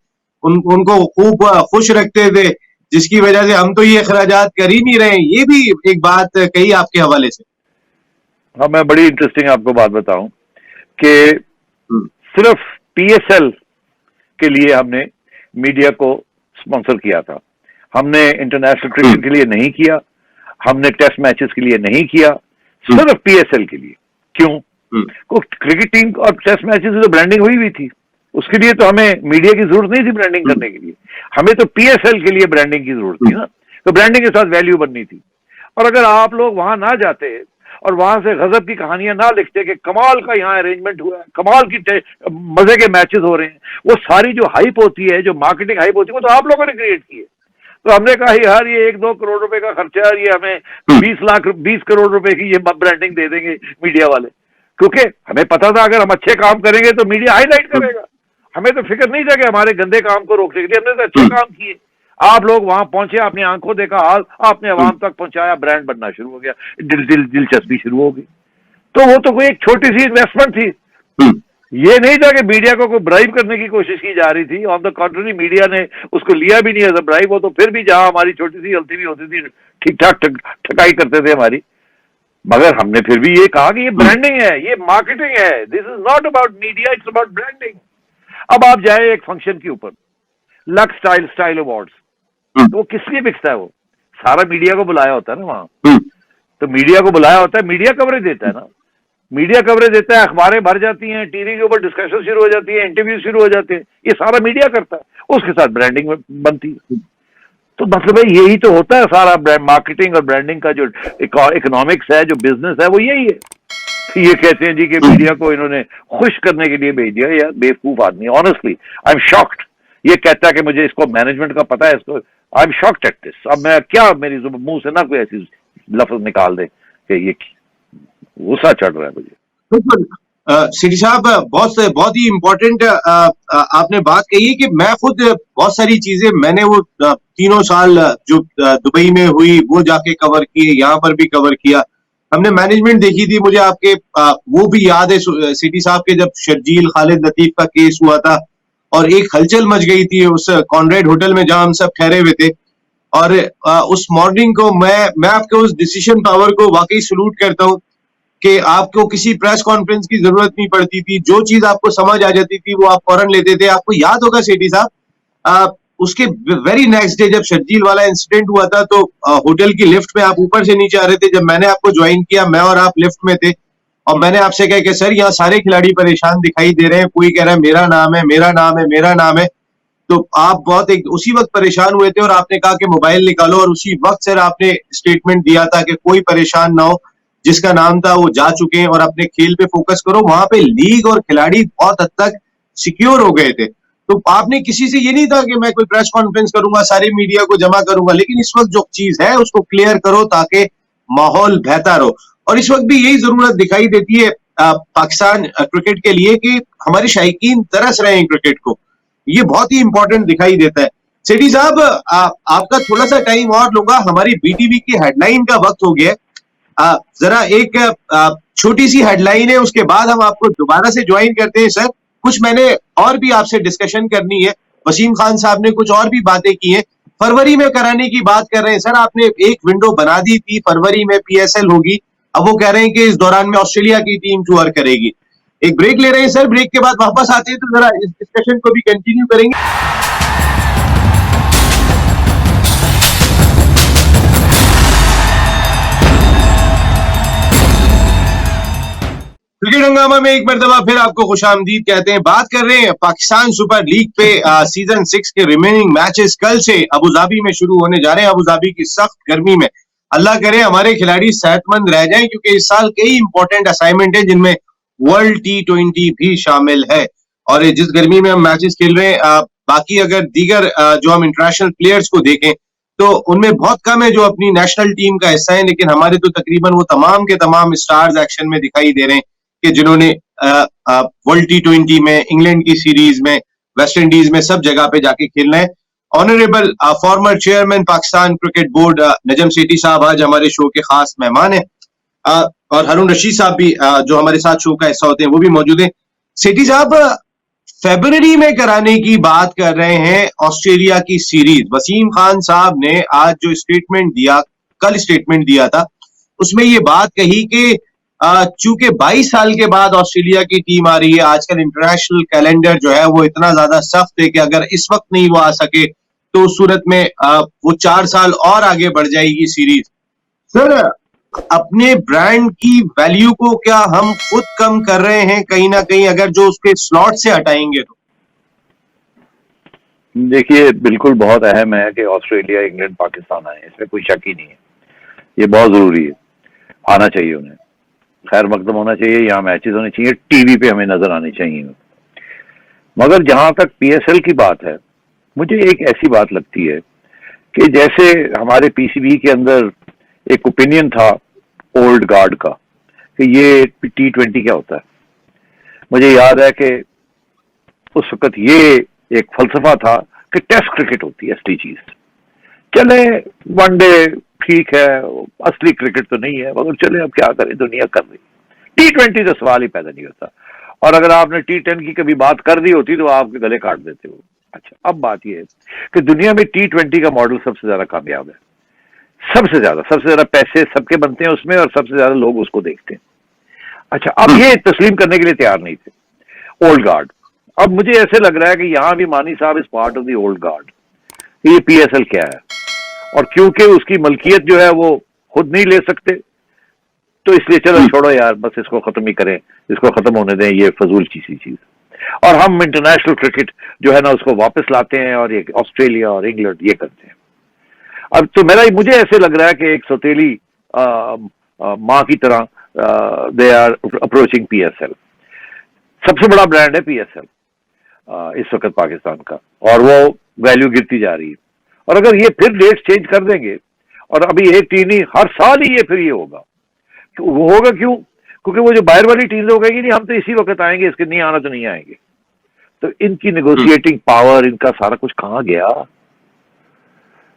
उनको खूब खुश रखते थे, जिसकी वजह से हम तो ये अखराजात कर ही नहीं रहे। ये भी एक बात कही आपके हवाले से। हाँ, मैं बड़ी इंटरेस्टिंग आपको बात बताऊं कि सिर्फ PSL के लिए हमने मीडिया को स्पॉन्सर किया था। हमने इंटरनेशनल क्रिकेट के लिए नहीं किया, हमने टेस्ट मैचेस के लिए नहीं किया, सिर्फ PSL के लिए। क्यों? क्रिकेट टीम और टेस्ट मैचेस में तो ब्रांडिंग हुई थी, उसके लिए तो हमें मीडिया की जरूरत नहीं थी ब्रांडिंग करने के लिए। हमें तो PSL के लिए ब्रांडिंग की जरूरत थी ना, तो ब्रांडिंग के साथ वैल्यू बननी थी। और अगर आप लोग वहां ना जाते और वहां से गजब की कहानियां ना लिखते कि कमाल का यहाँ अरेंजमेंट हुआ है, कमाल की मजे के मैचेस हो रहे हैं, वो सारी जो हाइप होती है, जो मार्केटिंग हाइप होती है, वो तो आप लोगों ने क्रिएट की है। तो हमने कहा यार ये 1-2 करोड़ रुपए का खर्चा है, ये हमें 20 करोड़ रुपए की ये ब्रांडिंग दे देंगे मीडिया वाले, क्योंकि हमें पता था अगर हम अच्छे काम करेंगे तो मीडिया हाईलाइट करेगा। हमें तो फिक्र नहीं था कि हमारे गंदे काम को रोकने के लिए, हमने तो अच्छे काम किए। आप लोग वहां पहुंचे, अपनी आंखों देखा हाल, आपने आवाम तक पहुंचाया, ब्रांड बनना शुरू हो गया, दिलचस्पी शुरू हो गई। तो वो तो कोई एक छोटी सी इन्वेस्टमेंट थी, ये नहीं था कि मीडिया को कोई ब्राइब करने की कोशिश की जा रही थी। ऑन द कॉन्ट्ररी, मीडिया ने उसको लिया भी नहीं एज अ ब्राइब। वो तो फिर भी जहां हमारी छोटी सी गलती भी होती थी ठीक ठाक ठकाई करते थे हमारी, मगर हमने फिर भी ये कहा कि ये ब्रांडिंग है, ये मार्केटिंग है, this is not about media, it's about branding. अब आप जाए एक फंक्शन के ऊपर, लक्स स्टाइल अवार्ड्स, तो वो किस लिए बिकता है? वो सारा मीडिया को बुलाया होता है ना वहां, तो मीडिया को बुलाया होता है, मीडिया कवरेज देता है ना, मीडिया कवरेज देता है, अखबारें भर जाती हैं, टीवी के ऊपर डिस्कशन शुरू हो जाती है, इंटरव्यू शुरू हो जाते हैं, ये सारा मीडिया करता है, उसके साथ ब्रांडिंग बनती है। तो मतलब है यही तो होता है सारा ब्रांड मार्केटिंग और ब्रांडिंग का जो इकोनॉमिक्स है, जो बिजनेस है, वो यही है। ये कहते हैं जी कि मीडिया को इन्होंने खुश करने के लिए भेज दिया। यार बेवकूफ आदमी, ऑनेस्टली आई एम शॉक्ड। ये कहता है कि मुझे इसको मैनेजमेंट का पता है, इसको आई एम शॉक्ड एट दिस। अब मैं क्या, मेरी मुंह से ना कोई ऐसी लफ्ज निकाल दे कि ये गुस्सा चढ़ रहा है मुझे। बिल्कुल सिटी साहब, बहुत ही इम्पोर्टेंट आपने बात कही है कि मैं खुद बहुत सारी चीजें मैंने वो 3 साल जो दुबई में हुई वो जाके कवर किए, यहाँ पर भी कवर किया। हमने मैनेजमेंट देखी थी। मुझे आपके वो भी याद है सिटी साहब के जब शर्जील खालिद लतीफ का केस हुआ था और एक हलचल मच गई थी उस कॉनरेड होटल में जहां हम सब ठहरे हुए थे। और उस मॉर्निंग को मैं आपके उस डिसीजन पावर को वाकई सलूट करता हूं कि आपको किसी प्रेस कॉन्फ्रेंस की जरूरत नहीं पड़ती थी, जो चीज आपको समझ आ जाती थी वो आप फौरन लेते थे। आपको याद होगा सेठी साहब, उसके वेरी नेक्स्ट डे जब शर्जील वाला इंसिडेंट हुआ था तो होटल की लिफ्ट में आप ऊपर से नीचे आ रहे थे। जब मैंने आपको ज्वाइन किया, मैं और आप लिफ्ट में थे और मैंने आपसे कहा कि सर यहाँ सारे खिलाड़ी परेशान दिखाई दे रहे हैं, कोई कह रहा है मेरा नाम है, मेरा नाम है, मेरा नाम है। तो आप बहुत उसी वक्त परेशान हुए थे और आपने कहा कि मोबाइल निकालो, और उसी वक्त सर आपने स्टेटमेंट दिया था कि कोई परेशान ना हो, जिसका नाम था वो जा चुके हैं और अपने खेल पे फोकस करो। वहां पे लीग और खिलाड़ी बहुत हद तक सिक्योर हो गए थे। तो आपने किसी से ये नहीं था कि मैं कोई प्रेस कॉन्फ्रेंस करूंगा, सारे मीडिया को जमा करूंगा, लेकिन इस वक्त जो चीज है उसको क्लियर करो ताकि माहौल बेहतर हो। और इस वक्त भी यही जरूरत दिखाई देती है पाकिस्तान क्रिकेट के लिए कि हमारे शायकीन तरस रहे हैं क्रिकेट को, ये बहुत ही इंपॉर्टेंट दिखाई देता है। सेठी साहब, आपका थोड़ा सा टाइम और लूंगा, हमारी BTV की हेडलाइन का वक्त हो गया। जरा एक छोटी सी हेडलाइन है, उसके बाद हम आपको दोबारा से ज्वाइन करते हैं। सर, कुछ मैंने और भी आपसे डिस्कशन करनी है। वसीम खान साहब ने कुछ और भी बातें की हैं, फरवरी में कराने की बात कर रहे हैं। सर, आपने एक विंडो बना दी थी, फरवरी में PSL होगी, अब वो कह रहे हैं कि इस दौरान में ऑस्ट्रेलिया की टीम टूर करेगी। एक ब्रेक ले रहे हैं सर, ब्रेक के बाद वापस आते हैं तो जरा इस डिस्कशन को भी कंटिन्यू करेंगे। क्रिकेट हंगामा में एक मरतबा फिर आपको खुशामदीद कहते हैं। बात कर रहे हैं पाकिस्तान सुपर लीग पे। सीजन 6 के रिमेनिंग मैचेस कल से अबू धाबी में शुरू होने जा रहे हैं। अबू धाबी की सख्त गर्मी में अल्लाह करे हमारे खिलाड़ी सेहतमंद रह जाएं, क्योंकि इस साल कई इंपॉर्टेंट असाइनमेंट है जिनमें वर्ल्ड T20 भी शामिल है। और जिस गर्मी में हम मैचेस खेल रहे हैं, बाकी अगर दीगर जो हम इंटरनेशनल प्लेयर्स को देखें तो उनमें बहुत कम है जो अपनी नेशनल टीम का हिस्सा है, लेकिन हमारे तो तकरीबन वो तमाम के तमाम स्टार्स एक्शन में दिखाई दे रहे हैं कि जिन्होंने वर्ल्ड T20 में, इंग्लैंड की सीरीज में, वेस्ट इंडीज में सब जगह पे जाके खेलना है। Honourable former chairman Pakistan cricket board Najam Sethi साहब आज हमारे शो के खास मेहमान हैं, और हारून रशीद साहब भी जो हमारे साथ शो का हिस्सा होते हैं वो भी मौजूद हैं। सेठी साहब, फरवरी में कराने की बात कर रहे हैं ऑस्ट्रेलिया की सीरीज। वसीम खान साहब ने आज जो स्टेटमेंट दिया, कल स्टेटमेंट दिया था, उसमें ये बात कही कि चूंकि 22 साल के बाद ऑस्ट्रेलिया की टीम आ रही है, आजकल इंटरनेशनल कैलेंडर जो है वो इतना ज्यादा सख्त है कि अगर इस वक्त नहीं वो आ सके तो उस सूरत में वो 4 साल और आगे बढ़ जाएगी सीरीज। सर, अपने ब्रांड की वैल्यू को क्या हम खुद कम कर रहे हैं कहीं ना कहीं, अगर जो उसके स्लॉट से हटाएंगे तो? देखिए, बिल्कुल बहुत अहम है कि ऑस्ट्रेलिया, इंग्लैंड, पाकिस्तान आए, इसमें कोई शक ही नहीं है। ये बहुत जरूरी है, आना चाहिए उन्हें, खैर मकदम होना चाहिए, यहाँ मैचेस होने चाहिए, टीवी पे हमें नजर आने चाहिए। मगर जहां तक PSL की बात है, मुझे एक ऐसी बात लगती है कि जैसे हमारे PCB के अंदर एक ओपिनियन था ओल्ड गार्ड का कि ये T20 क्या होता है। मुझे याद है कि उस वक्त ये एक फलसफा था कि टेस्ट क्रिकेट होती है असली चीज। चले वनडे ठीक है, असली क्रिकेट तो नहीं है, मगर चले अब क्या करें, दुनिया कर रही। T20 तो सवाल ही पैदा नहीं होता, और अगर आपने T10 की कभी बात कर दी होती तो आपके गले काट देते हो। अच्छा, अब बात यह है कि दुनिया में T20 का मॉडल सबसे ज्यादा कामयाब है, सबसे ज्यादा पैसे सबके बनते हैं उसमें, और सबसे ज्यादा लोग उसको देखते हैं। अच्छा, अब ये तस्लीम करने के लिए तैयार नहीं थे ओल्ड गार्ड। अब मुझे ऐसे लग रहा है कि यहां भी मानी साहब is part of the old guard. ये PSL क्या है, और क्योंकि उसकी मलकियत जो है वो खुद नहीं ले सकते, तो इसलिए चलो छोड़ो यार, बस इसको खत्म ही करें, इसको खत्म होने दें, ये फजूल चीज। और हम इंटरनेशनल क्रिकेट जो है ना उसको वापस लाते हैं, और ये ऑस्ट्रेलिया और इंग्लैंड ये करते हैं। अब तो मुझे ऐसे लग रहा है कि एक सौतेली माँ की तरह दे आर अप्रोचिंग PSL। सबसे बड़ा ब्रांड है PSL इस वक्त पाकिस्तान का, और वो वैल्यू गिरती जा रही है। और अगर ये फिर डेट्स चेंज कर देंगे, और अभी एक टीम ही हर साल ही ये फिर ये होगा, वो होगा क्यों? क्योंकि वो जो बाहर वाली टीम हो गई नहीं, हम तो इसी वक्त आएंगे, इसके नहीं आना तो नहीं आएंगे। तो इनकी नेगोशिएटिंग पावर, इनका सारा कुछ कहां गया?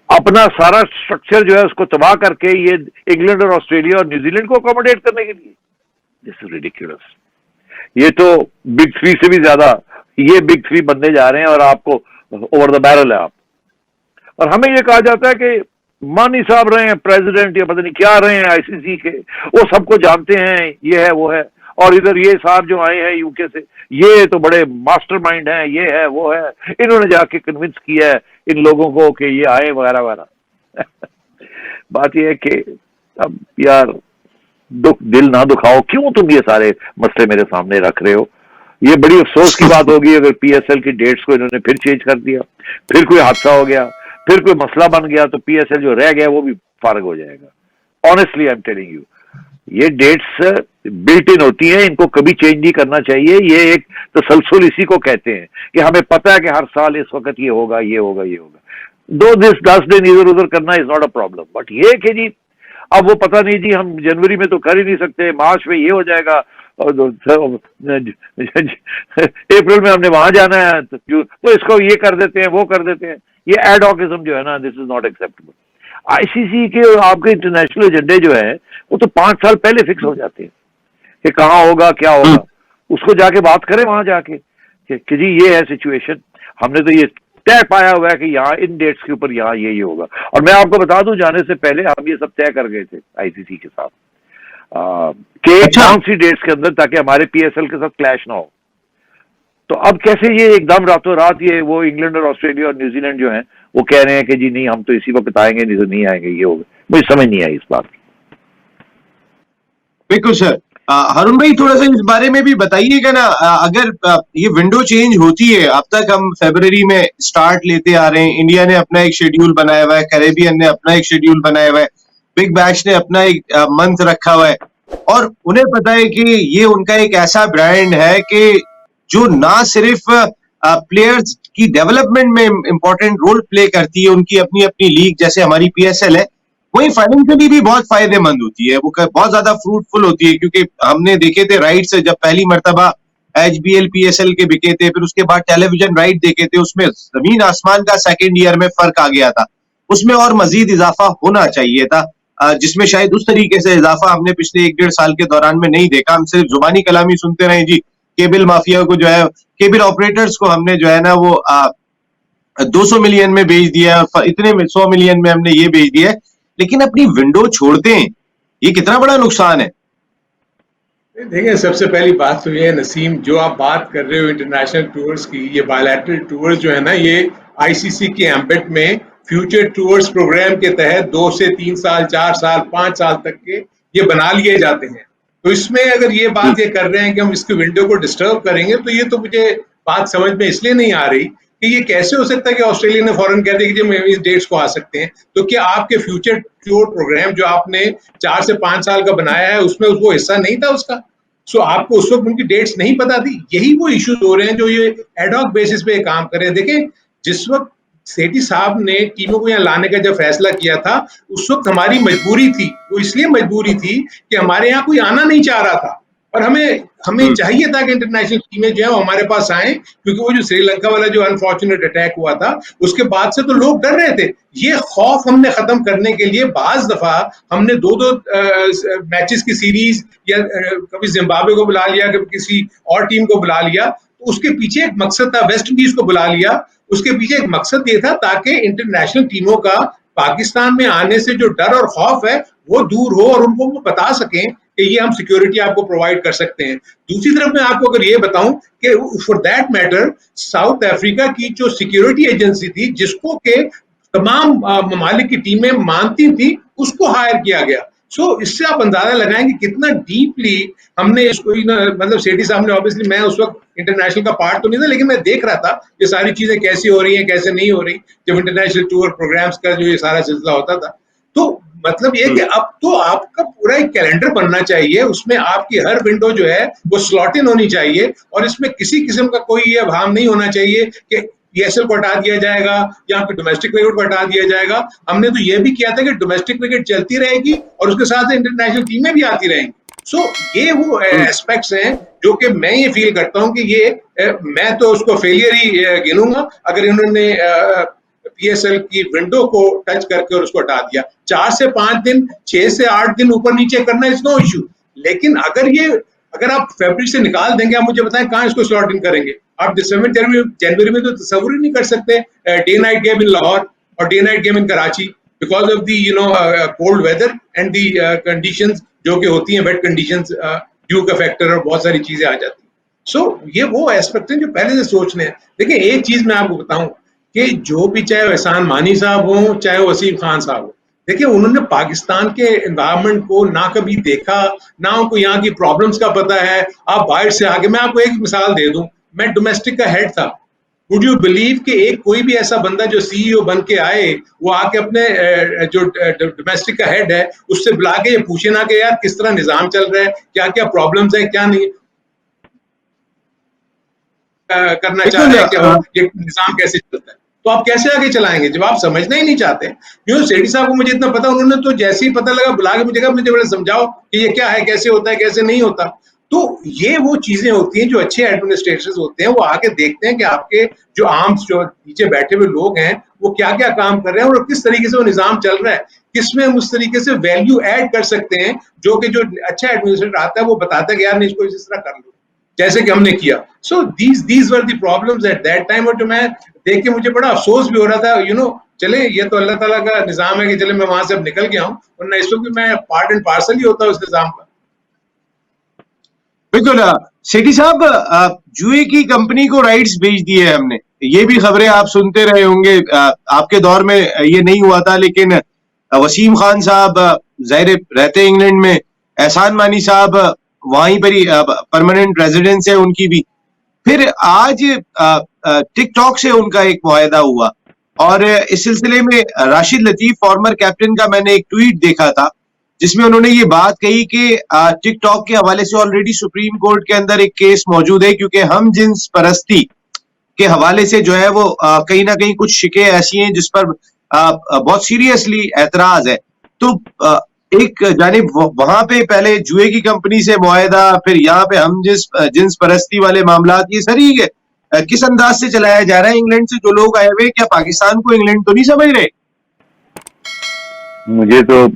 अपना सारा स्ट्रक्चर जो है उसको तबाह करके ये इंग्लैंड और ऑस्ट्रेलिया और न्यूजीलैंड को अकोमोडेट करने के लिए, दिस इज रिडिकुलस। ये तो बिग 3 से भी ज्यादा ये बिग 3 बनने जा रहे हैं, और आपको ओवर द बैरल है आप। और हमें ये कहा जाता है कि मानी साहब रहे हैं प्रेसिडेंट या पता नहीं क्या रहे हैं ICC के, वो सबको जानते हैं, ये है वो है, और इधर ये साहब जो आए हैं UK से, ये तो बड़े मास्टरमाइंड हैं, ये है वो है, इन्होंने जाके कन्विंस किया है इन लोगों को कि ये आए वगैरह वगैरह। बात ये है कि अब यार दिल ना दुखाओ, क्यों तुम ये सारे मसले मेरे सामने रख रहे हो? ये बड़ी अफसोस की बात होगी अगर PSL की डेट्स को इन्होंने फिर चेंज कर दिया, फिर कोई हादसा हो गया, फिर कोई मसला बन गया, तो PSL जो रह गया वो भी फारग हो जाएगा। Honestly I am telling you, ये डेट्स बिल्ट इन होती हैं, इनको कभी चेंज नहीं करना चाहिए। ये एक तसलसल इसी को कहते हैं कि हमें पता है कि हर साल इस वक्त ये होगा, ये होगा, ये होगा। 10 दिन इधर उधर करना is not a problem, but ये कि जी अब वो पता नहीं जी, हम जनवरी में तो कर ही नहीं सकते, मार्च में ये हो जाएगा, और अप्रैल में हमने वहां जाना है, तो इसको ये कर देते हैं, वो कर देते हैं। ये एडहॉकिज्म जो है ना, this is not acceptable. ICC के आपके इंटरनेशनल एजेंडे जो है वो तो 5 साल पहले फिक्स हो जाते हैं कि कहाँ होगा, क्या होगा, उसको जाके बात करें वहां जाके कि जी ये है सिचुएशन, हमने तो ये तय पाया हुआ है कि यहाँ इन डेट्स के ऊपर यहाँ ये होगा। और मैं आपको बता दूं, जाने से पहले हम ये सब तय कर गए थे ICC के साथ कि कौन सी डेट्स के अंदर, ताकि हमारे PSL के साथ क्लैश ना हो। तो अब कैसे ये एकदम रातों रात ये वो इंग्लैंड और ऑस्ट्रेलिया और न्यूजीलैंड जो हैं वो कह रहे हैं कि जी नहीं हम तो इसी वक्त आएंगे, नहीं तो नहीं आएंगे, ये होगा। मुझे समझ नहीं आई इस बात की। बिल्कुल सर, हारून भाई थोड़ा सा इस बारे में भी बताइएगा ना, अगर ये विंडो चेंज होती है, अब तक हम फरवरी में स्टार्ट लेते आ रहे हैं, इंडिया ने अपना एक शेड्यूल बनाया हुआ है, कैरेबियन ने अपना एक शेड्यूल बनाया हुआ है, बिग बैश ने अपना एक मंथ रखा हुआ है, और उन्हें पता है कि ये उनका एक ऐसा ब्रांड है कि जो ना सिर्फ प्लेयर्स की डेवलपमेंट में इंपॉर्टेंट रोल प्ले करती है, उनकी अपनी अपनी लीग जैसे हमारी PSL है, वही फाइनेंशियली भी बहुत फायदेमंद होती है, वो बहुत ज्यादा फ्रूटफुल होती है, क्योंकि हमने देखे थे राइट्स जब पहली मर्तबा HBL PSL के बिके थे, फिर उसके बाद टेलीविजन राइट देखे थे, उसमें जमीन आसमान का सेकेंड ईयर में फर्क आ गया था, उसमें और मजीद इजाफा होना चाहिए था, जिसमें शायद उस तरीके से इजाफा हमने पिछले 1-1.5 साल के दौरान में नहीं देखा। हम सिर्फ जुबानी कलामी सुनते रहे जी, केबल माफिया को जो है, केबल ऑपरेटर्स को हमने जो है ना वो 200 मिलियन में बेच दिया, और इतने में 100 मिलियन में हमने ये बेच दिया, लेकिन अपनी विंडो छोड़ते हैं, ये कितना बड़ा नुकसान है। देखिए, सबसे पहली बात तो ये है नसीम, जो आप बात कर रहे हो इंटरनेशनल टूर्स की, ये बायलैटरल टूर्स जो है ना, ये ICC के एम्बेट में फ्यूचर टूर्स प्रोग्राम के तहत 2 से 3 साल, 4 साल, 5 साल तक के ये बना लिए जाते हैं। तो इसमें अगर ये बात ये कर रहे हैं कि हम इसकी विंडो को डिस्टर्ब करेंगे, तो ये तो मुझे बात समझ में इसलिए नहीं आ रही कि ये कैसे हो सकता है कि ऑस्ट्रेलिया ने फौरन कह दिया कि जी इस डेट्स को आ सकते हैं। तो क्या आपके फ्यूचर टूर प्रोग्राम जो आपने 4 से 5 साल का बनाया है, उसमें वो हिस्सा नहीं था उसका? सो आपको उस वक्त उनकी डेट्स नहीं पता थी? यही वो इश्यूज हो रहे हैं जो ये एडहॉक बेसिस पे काम कर रहे हैं। देखें, जिस वक्त सेठी साहब ने टीमों को यहाँ लाने का जब फैसला किया था, उस वक्त हमारी मजबूरी थी, वो इसलिए मजबूरी थी कि हमारे यहाँ कोई आना नहीं चाह रहा था, और हमें चाहिए था कि इंटरनेशनल टीमें जो है वो हमारे पास आए, क्योंकि वो जो श्रीलंका वाला जो अनफॉर्चुनेट अटैक हुआ था, उसके बाद से तो लोग डर रहे थे। ये खौफ हमने खत्म करने के लिए बाज दफा हमने 2-2 मैचेस की सीरीज, या कभी जिम्बाब्वे को बुला लिया, कभी किसी और टीम को बुला लिया, तो उसके पीछे एक मकसद था। वेस्ट इंडीज को बुला लिया, उसके पीछे एक मकसद ये था ताकि इंटरनेशनल टीमों का पाकिस्तान में आने से जो डर और खौफ है वो दूर हो, और उनको वो बता सकें कि ये हम सिक्योरिटी आपको प्रोवाइड कर सकते हैं। दूसरी तरफ मैं आपको अगर ये बताऊं कि for that matter, south Africa की जो सिक्योरिटी एजेंसी थी, जिसको के तमाम ममालिक की टीमें मानती थी, उसको हायर किया गया। सो इससे आप अंदाजा लगाएं कि कितना डीपली हमने इसको, मतलब सेठी साहब ने, ऑब्वियसली मैं उस वक्त इंटरनेशनल का पार्ट तो नहीं था, लेकिन मैं देख रहा था ये सारी चीजें कैसी हो रही हैं, कैसे नहीं हो रही, जब इंटरनेशनल टूर प्रोग्राम्स का जो ये सारा सिलसिला होता था। तो मतलब ये कि अब तो आपका पूरा एक कैलेंडर बनना चाहिए, उसमें आपकी हर विंडो जो है वो स्लॉट इन होनी चाहिए, और इसमें किसी किस्म का कोई ये भाव नहीं होना चाहिए कि PSL को हटा दिया जाएगा या आपके डोमेस्टिक क्रिकेट को हटा दिया जाएगा। हमने तो ये भी किया था कि डोमेस्टिक क्रिकेट चलती रहेगी और उसके साथ इंटरनेशनल टीमें भी आती रहेंगी। सो ये वो एस्पेक्ट्स हैं जो कि मैं ये फील करता हूं कि ये मैं तो उसको फेलियर ही गिनूंगा अगर इन्होंने PSL की विंडो को टच करके और उसको हटा दिया। 4 से 5 दिन, 6 से 8 दिन ऊपर नीचे करना इज नो इशू, लेकिन अगर आप फरवरी से निकाल देंगे, आप मुझे बताएं कहाँ इसको स्लॉट इन करेंगे? आप दिसंबर जनवरी में तो तस्वुर ही नहीं कर सकते day night game in Lahore और day night game in Karachi, because of the cold weather and the conditions जो कि होती हैं, वेट कंडीशंस, ड्यू का फैक्टर और बहुत सारी चीजें आ जाती हैं। सो ये वो एस्पेक्ट हैं जो पहले से सोचने हैं। देखिए, एक चीज मैं आपको बताऊं कि जो भी, चाहे एहसान मानी साहब हो, चाहे वसीम खान साहब हो, देखिए उन्होंने पाकिस्तान के एनवायरनमेंट को ना कभी देखा, ना उनको यहाँ की प्रॉब्लम्स का पता है। आप बाहर से आके, मैं आपको एक मिसाल दे दूं, मैं डोमेस्टिक का हेड था। वुड यू बिलीव कि एक कोई भी ऐसा बंदा जो CEO बन के आए, वो आके अपने जो डोमेस्टिक का हेड है उससे बुला के ये पूछे ना कि यार किस तरह निजाम चल रहा है, क्या क्या प्रॉब्लम्स है, क्या नहीं करना चाह रहे हैं, कि ये निजाम कैसे चलता है, तो आप कैसे आगे चलाएंगे जब आप समझना ही नहीं चाहते? सेठी साहब को मुझे इतना पता, उन्होंने तो जैसे ही पता लगा बुला के मुझे कहा, मुझे बड़ा समझाओ कि ये क्या है, कैसे होता है, कैसे नहीं होता। तो ये वो चीजें होती हैं जो अच्छे एडमिनिस्ट्रेटर्स होते हैं, वो आके देखते हैं कि आपके जो आर्म्स, जो नीचे बैठे हुए लोग हैं, वो क्या क्या काम कर रहे हैं और किस तरीके से वो निजाम चल रहा है, किसमें हम उस तरीके से वैल्यू ऐड कर सकते हैं, जो कि जो अच्छा एडमिनिस्ट्रेटर आता है वो बताता है कि यार नहीं, इसको इस तरह कर लो, जैसे कि हमने किया। So these were the problems at that time, और जो मैं देख के मुझे बड़ा अफसोस भी हो रहा था, चले ये तो अल्लाह ताला का निजाम है कि चले मैं वहां से अब निकल गया हूं, वरना इस वक्त मैं पार्ट एंड पार्सल ही होता उस निजाम का। बिल्कुल सेठी साहब, जुए की कंपनी को राइट्स बेच दिए हमने, ये भी खबरें आप सुनते रहे होंगे। आपके दौर में ये नहीं हुआ था, लेकिन वसीम खान साहब जाहिर रहते इंग्लैंड में, एहसान मानी साहब वहीं पर ही परमानेंट रेजिडेंस है उनकी भी। फिर आज टिकटॉक से उनका एक मुआहदा हुआ, और इस सिलसिले में राशिद लतीफ फॉर्मर कैप्टन का मैंने एक ट्वीट देखा था जिसमें उन्होंने ये बात कही कि टिकटॉक के हवाले से ऑलरेडी सुप्रीम कोर्ट के अंदर एक केस मौजूद है, क्योंकि हम जिन्स परस्ती के हवाले से जो है वो कहीं ना कहीं कुछ शिके ऐसी हैं जिस पर बहुत सीरियसली एतराज है। तो एक जानिब वहां पे पहले जुए की कंपनी से मुआहदा, फिर यहाँ पे हम जिन्स परस्ती वाले मामला, ये सारी किस अंदाज से चलाया जा रहा है इंग्लैंड से जो लोग आए हुए, क्या पाकिस्तान को इंग्लैंड तो नहीं समझ रहे? मुझे तो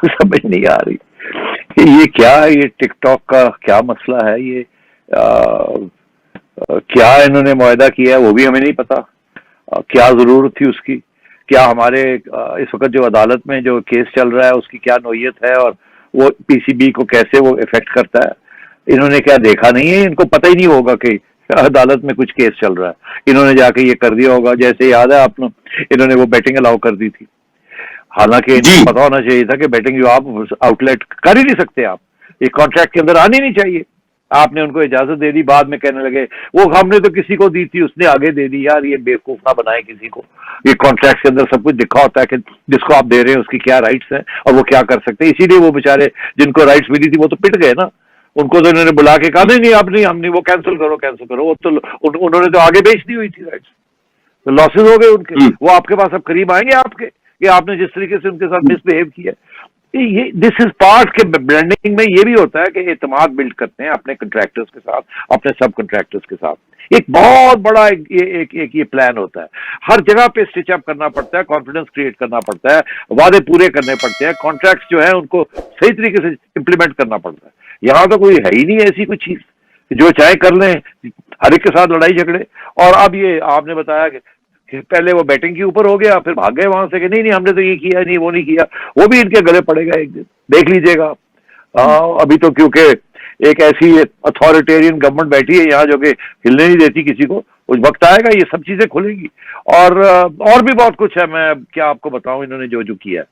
समझ नहीं आ रही कि ये क्या है, ये टिकटॉक का क्या मसला है, ये क्या इन्होंने मुआहदा किया है वो भी हमें नहीं पता। क्या जरूरत थी उसकी, क्या हमारे इस वक्त जो अदालत में जो केस चल रहा है उसकी क्या नोयत है और वो पीसीबी को कैसे वो इफेक्ट करता है। इन्होंने क्या देखा नहीं है, इनको पता ही नहीं होगा कि अदालत में कुछ केस चल रहा है। इन्होंने जाके ये कर दिया होगा, जैसे याद है आपने इन्होंने वो बैटिंग अलाउ कर दी थी, हालांकि इनको पता होना चाहिए था कि बैटिंग जो आप आउटलेट कर ही नहीं सकते, आप ये कॉन्ट्रैक्ट के अंदर आनी नहीं चाहिए। आपने उनको इजाजत दे दी, बाद में कहने लगे वो हमने तो किसी को दी थी उसने आगे दे दी। यार ये बेवकूफ ना बनाए किसी को, ये कॉन्ट्रैक्ट के अंदर सब कुछ लिखा होता है कि जिसको आप दे रहे हैं उसकी क्या राइट्स हैं और वो क्या कर सकते हैं। इसीलिए वो बेचारे जिनको राइट्स मिली थी वो तो पिट गए ना, उनको तो इन्होंने बुला के कहा नहीं आप नहीं, हम नहीं, वो कैंसिल करो। वो तो उन्होंने तो आगे बेच दी हुई थी राइट्स, तो लॉसेज हो गए उनके। वो आपके पास अब करीब आएंगे आपके कि आपने जिस तरीके से उनके साथ मिसबिहेव किया। ये दिस इज पार्ट के ब्रांडिंग में ये भी होता है कि एतमाद बिल्ड करते हैं अपने कंट्रैक्टर्स के साथ, अपने सब कंट्रैक्टर्स के साथ। एक बहुत बड़ा ये प्लान होता है, हर जगह पे स्टिच अप करना पड़ता है, कॉन्फिडेंस क्रिएट करना पड़ता है, वादे पूरे करने पड़ते हैं, कॉन्ट्रैक्ट्स जो है उनको सही तरीके से इंप्लीमेंट करना पड़ता है। यहाँ तो कोई है ही नहीं ऐसी कोई चीज, जो चाहे कर लें, हर एक के साथ लड़ाई झगड़े। और अब ये आपने बताया कि पहले वो बैटिंग के ऊपर हो गया, फिर भाग गए वहां से कि नहीं हमने तो ये किया नहीं, वो नहीं किया। वो भी इनके गले पड़ेगा एक दिन, देख लीजिएगा। अभी तो क्योंकि एक ऐसी अथॉरिटेरियन गवर्नमेंट बैठी है यहाँ जो कि हिलने नहीं देती किसी को, उस वक्त आएगा ये सब चीजें खुलेंगी। और भी बहुत कुछ है, मैं क्या आपको बताऊं इन्होंने जो जो किया है।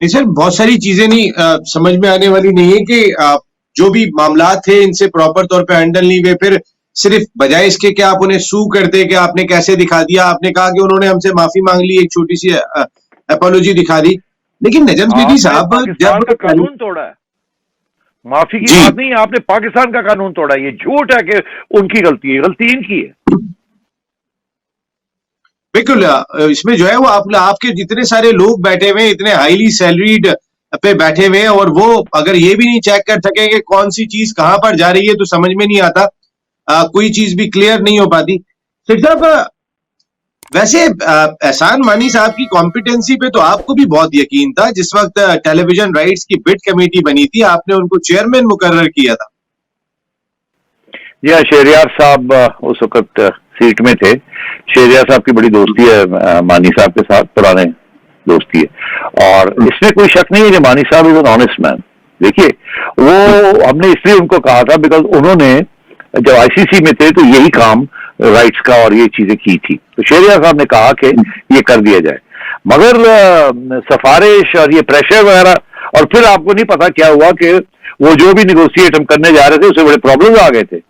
नहीं सर, बहुत सारी चीजें नहीं समझ में आने वाली नहीं है कि जो भी मामला थे इनसे प्रॉपर तौर पे हैंडल नहीं हुए, फिर सिर्फ बजाय इसके कि आप उन्हें सू करते कि आपने कैसे दिखा दिया, आपने कहा कि उन्होंने हमसे माफी मांग ली, एक छोटी सी अपोलॉजी दिखा दी। लेकिन नजम दीदी साहब, जब कानून तोड़ा है, माफी की बात नहीं, आपने पाकिस्तान का कानून तोड़ा। ये झूठ है कि उनकी गलती है, गलती इनकी है। बिल्कुल, इसमें जो है वो आपके जितने सारे लोग बैठे हुए हैं, इतने हाईली सैलरीड पे बैठे हुए हैं, और वो अगर ये भी नहीं चेक कर सकेंगे कौन सी चीज कहां पर जा रही है तो समझ में नहीं आता, कोई चीज भी क्लियर नहीं हो पाती। फिर साहब, वैसे एहसान मानी साहब की कॉम्पिटेंसी पे तो आपको भी बहुत यकीन था। जिस वक्त टेलीविजन राइट्स की बिड कमेटी बनी थी, आपने उनको चेयरमैन मुकर्रर किया था। या शहरियार साहब उस वक्त सीट में थे। शहरियार साहब की बड़ी दोस्ती है मानी साहब के साथ, पुराने दोस्ती है, और इसमें कोई शक नहीं है कि मानी साहब इज एन ऑनेस्ट मैन। देखिए, वो हमने इसलिए उनको कहा था बिकॉज उन्होंने जब आईसीसी में थे तो यही काम राइट्स का और ये चीजें की थी, तो शहरियार साहब ने कहा कि ये कर दिया जाए। मगर सिफारिश और ये प्रेशर वगैरह, और फिर आपको नहीं पता क्या हुआ कि वो जो भी निगोशिएट हम करने जा रहे थे उससे बड़े प्रॉब्लम्स आ गए थे।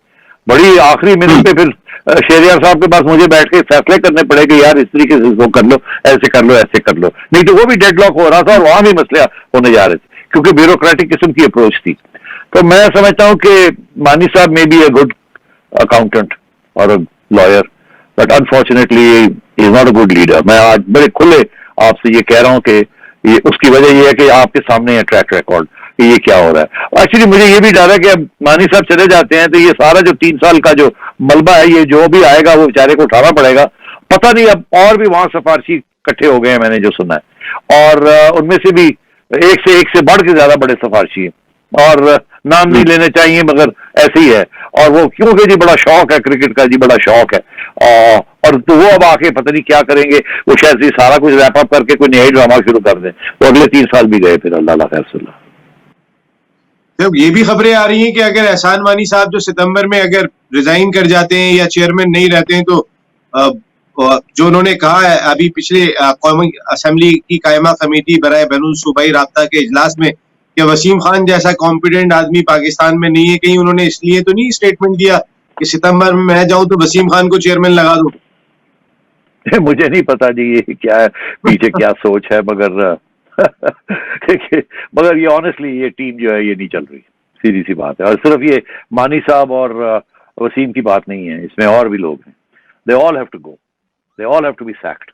बड़ी आखिरी मिनट पे फिर शहरियार साहब के पास मुझे बैठ के फैसले करने पड़े कि यार इस तरीके से इसको कर लो, ऐसे कर लो, ऐसे कर लो, नहीं तो वो भी डेडलॉक हो रहा था और वहां भी मसले होने जा रहे थे क्योंकि ब्यूरोक्रेटिक किस्म की अप्रोच थी। तो मैं समझता हूं कि मानी साहब में बी अ गुड अकाउंटेंट और lawyer, but unfortunately is not a good leader. मैं आज बड़े खुले आपसे ये कह रहा हूं कि ये उसकी वजह ये है कि आपके सामने है ट्रैक रिकॉर्ड कि ये क्या हो रहा है। एक्चुअली मुझे ये भी डर है कि अब मानी साहब चले जाते हैं तो ये सारा जो 3 साल का जो मलबा है, ये जो भी आएगा वो बेचारे को उठाना पड़ेगा। पता नहीं अब और भी वहां सिफारशी इकट्ठे हो गए हैं, मैंने जो सुना है, और उनमें से भी एक से बढ़ के ज्यादा बड़े सिफारशी है, और नाम नहीं लेने चाहिए मगर ऐसे ही है। और वो क्योंकि जी बड़ा शौक है क्रिकेट का, जी बड़ा शौक है, और तो वो अब आके पता नहीं क्या करेंगे। वो शायद ये सारा कुछ रैप अप करके कोई नया ड्रामा शुरू कर दें, तो अगले 3 साल भी गए फिर अल्लाह खैर। तो ये भी खबरें आ रही हैं कि अगर एहसान मानी साहब जो सितंबर में अगर रिजाइन कर जाते हैं या चेयरमैन नहीं रहते हैं, तो जो उन्होंने कहा है अभी पिछले कौमी असेंबली की कायमा कमेटी बराए बैनुल सूबाई राब्ता के इजलास में कि वसीम खान जैसा कॉम्पिटेंट आदमी पाकिस्तान में नहीं है? कहीं उन्होंने इसलिए तो नहीं स्टेटमेंट दिया कि सितंबर में मैं जाऊं तो वसीम खान को चेयरमैन लगा दूं? मुझे नहीं पता जी ये क्या है, पीछे क्या सोच है, मगर देखिए, मगर ये ऑनेस्टली ये टीम जो है ये नहीं चल रही, सीधी सी बात है। और सिर्फ ये मानी साहब और वसीम की बात नहीं है, इसमें और भी लोग हैं। They all have to go, they all have to be sacked.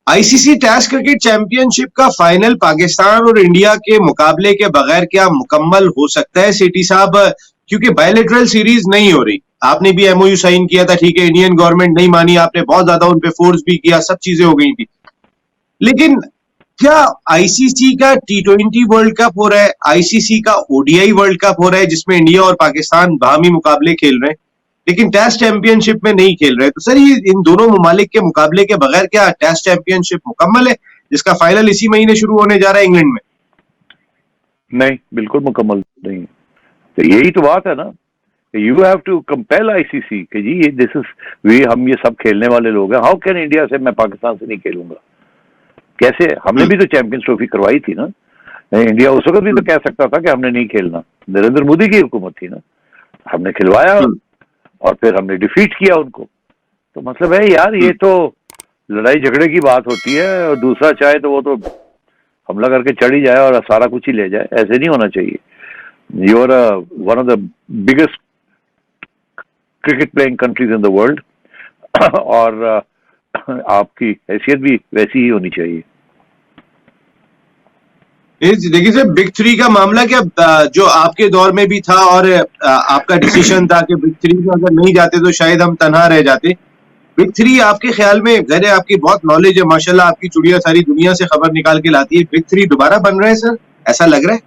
ICC test cricket championship का फाइनल पाकिस्तान और इंडिया के मुकाबले के बगैर क्या मुकम्मल हो सकता है सेठी साहब? क्योंकि बायलैटरल सीरीज नहीं हो रही, आपने भी एमओयू साइन किया था, ठीक है, इंडियन गवर्नमेंट नहीं मानी, आपने बहुत ज्यादा उन पे फोर्स भी किया, सब चीजें हो गई थी, लेकिन क्या आईसीसी का T20 वर्ल्ड कप हो रहा है, आईसीसी का ओडीआई वर्ल्ड कप हो रहा है जिसमें इंडिया और पाकिस्तान बाहमी मुकाबले खेल रहे हैं, लेकिन टेस्ट चैंपियनशिप में नहीं खेल रहे? तो सर ये इन दोनों ममालिक के मुकाबले के बगैर क्या टेस्ट चैंपियनशिप मुकम्मल है, जिसका फाइनल इसी महीने शुरू होने जा रहा है इंग्लैंड में? नहीं, बिल्कुल मुकम्मल नहीं। तो यही तो बात है ना, you have to compel ICC कि जी ये दिस इज हम ये सब खेलने वाले लोग हैं। हाउ कैन इंडिया से मैं पाकिस्तान से नहीं खेलूंगा? कैसे? हमने भी तो चैंपियंस ट्रॉफी करवाई थी ना। इंडिया उस वक्त भी तो कह सकता था कि हमने नहीं खेलना, नरेंद्र मोदी की हुकूमत थी ना, हमने खिलवाया और फिर हमने डिफीट किया उनको। तो मतलब है यार, ये तो लड़ाई झगड़े की बात होती है, और दूसरा चाहे तो वो तो हमला करके चढ़ ही जाए और सारा कुछ ही ले जाए, ऐसे नहीं होना चाहिए। You are one of the biggest cricket playing countries in the world, और आपकी हैसियत भी वैसी ही होनी चाहिए। देखिए सर, बिग थ्री का मामला क्या जो आपके दौर में भी था और आपका डिसीजन था कि बिग थ्री में अगर नहीं जाते तो शायद हम तनहा रह जाते, बिग थ्री आपके ख्याल में, घर है आपकी बहुत नॉलेज है माशाल्लाह, आपकी चुड़िया सारी दुनिया से खबर निकाल के लाती है, बिग थ्री दोबारा बन रहे हैं सर, ऐसा लग रहा है?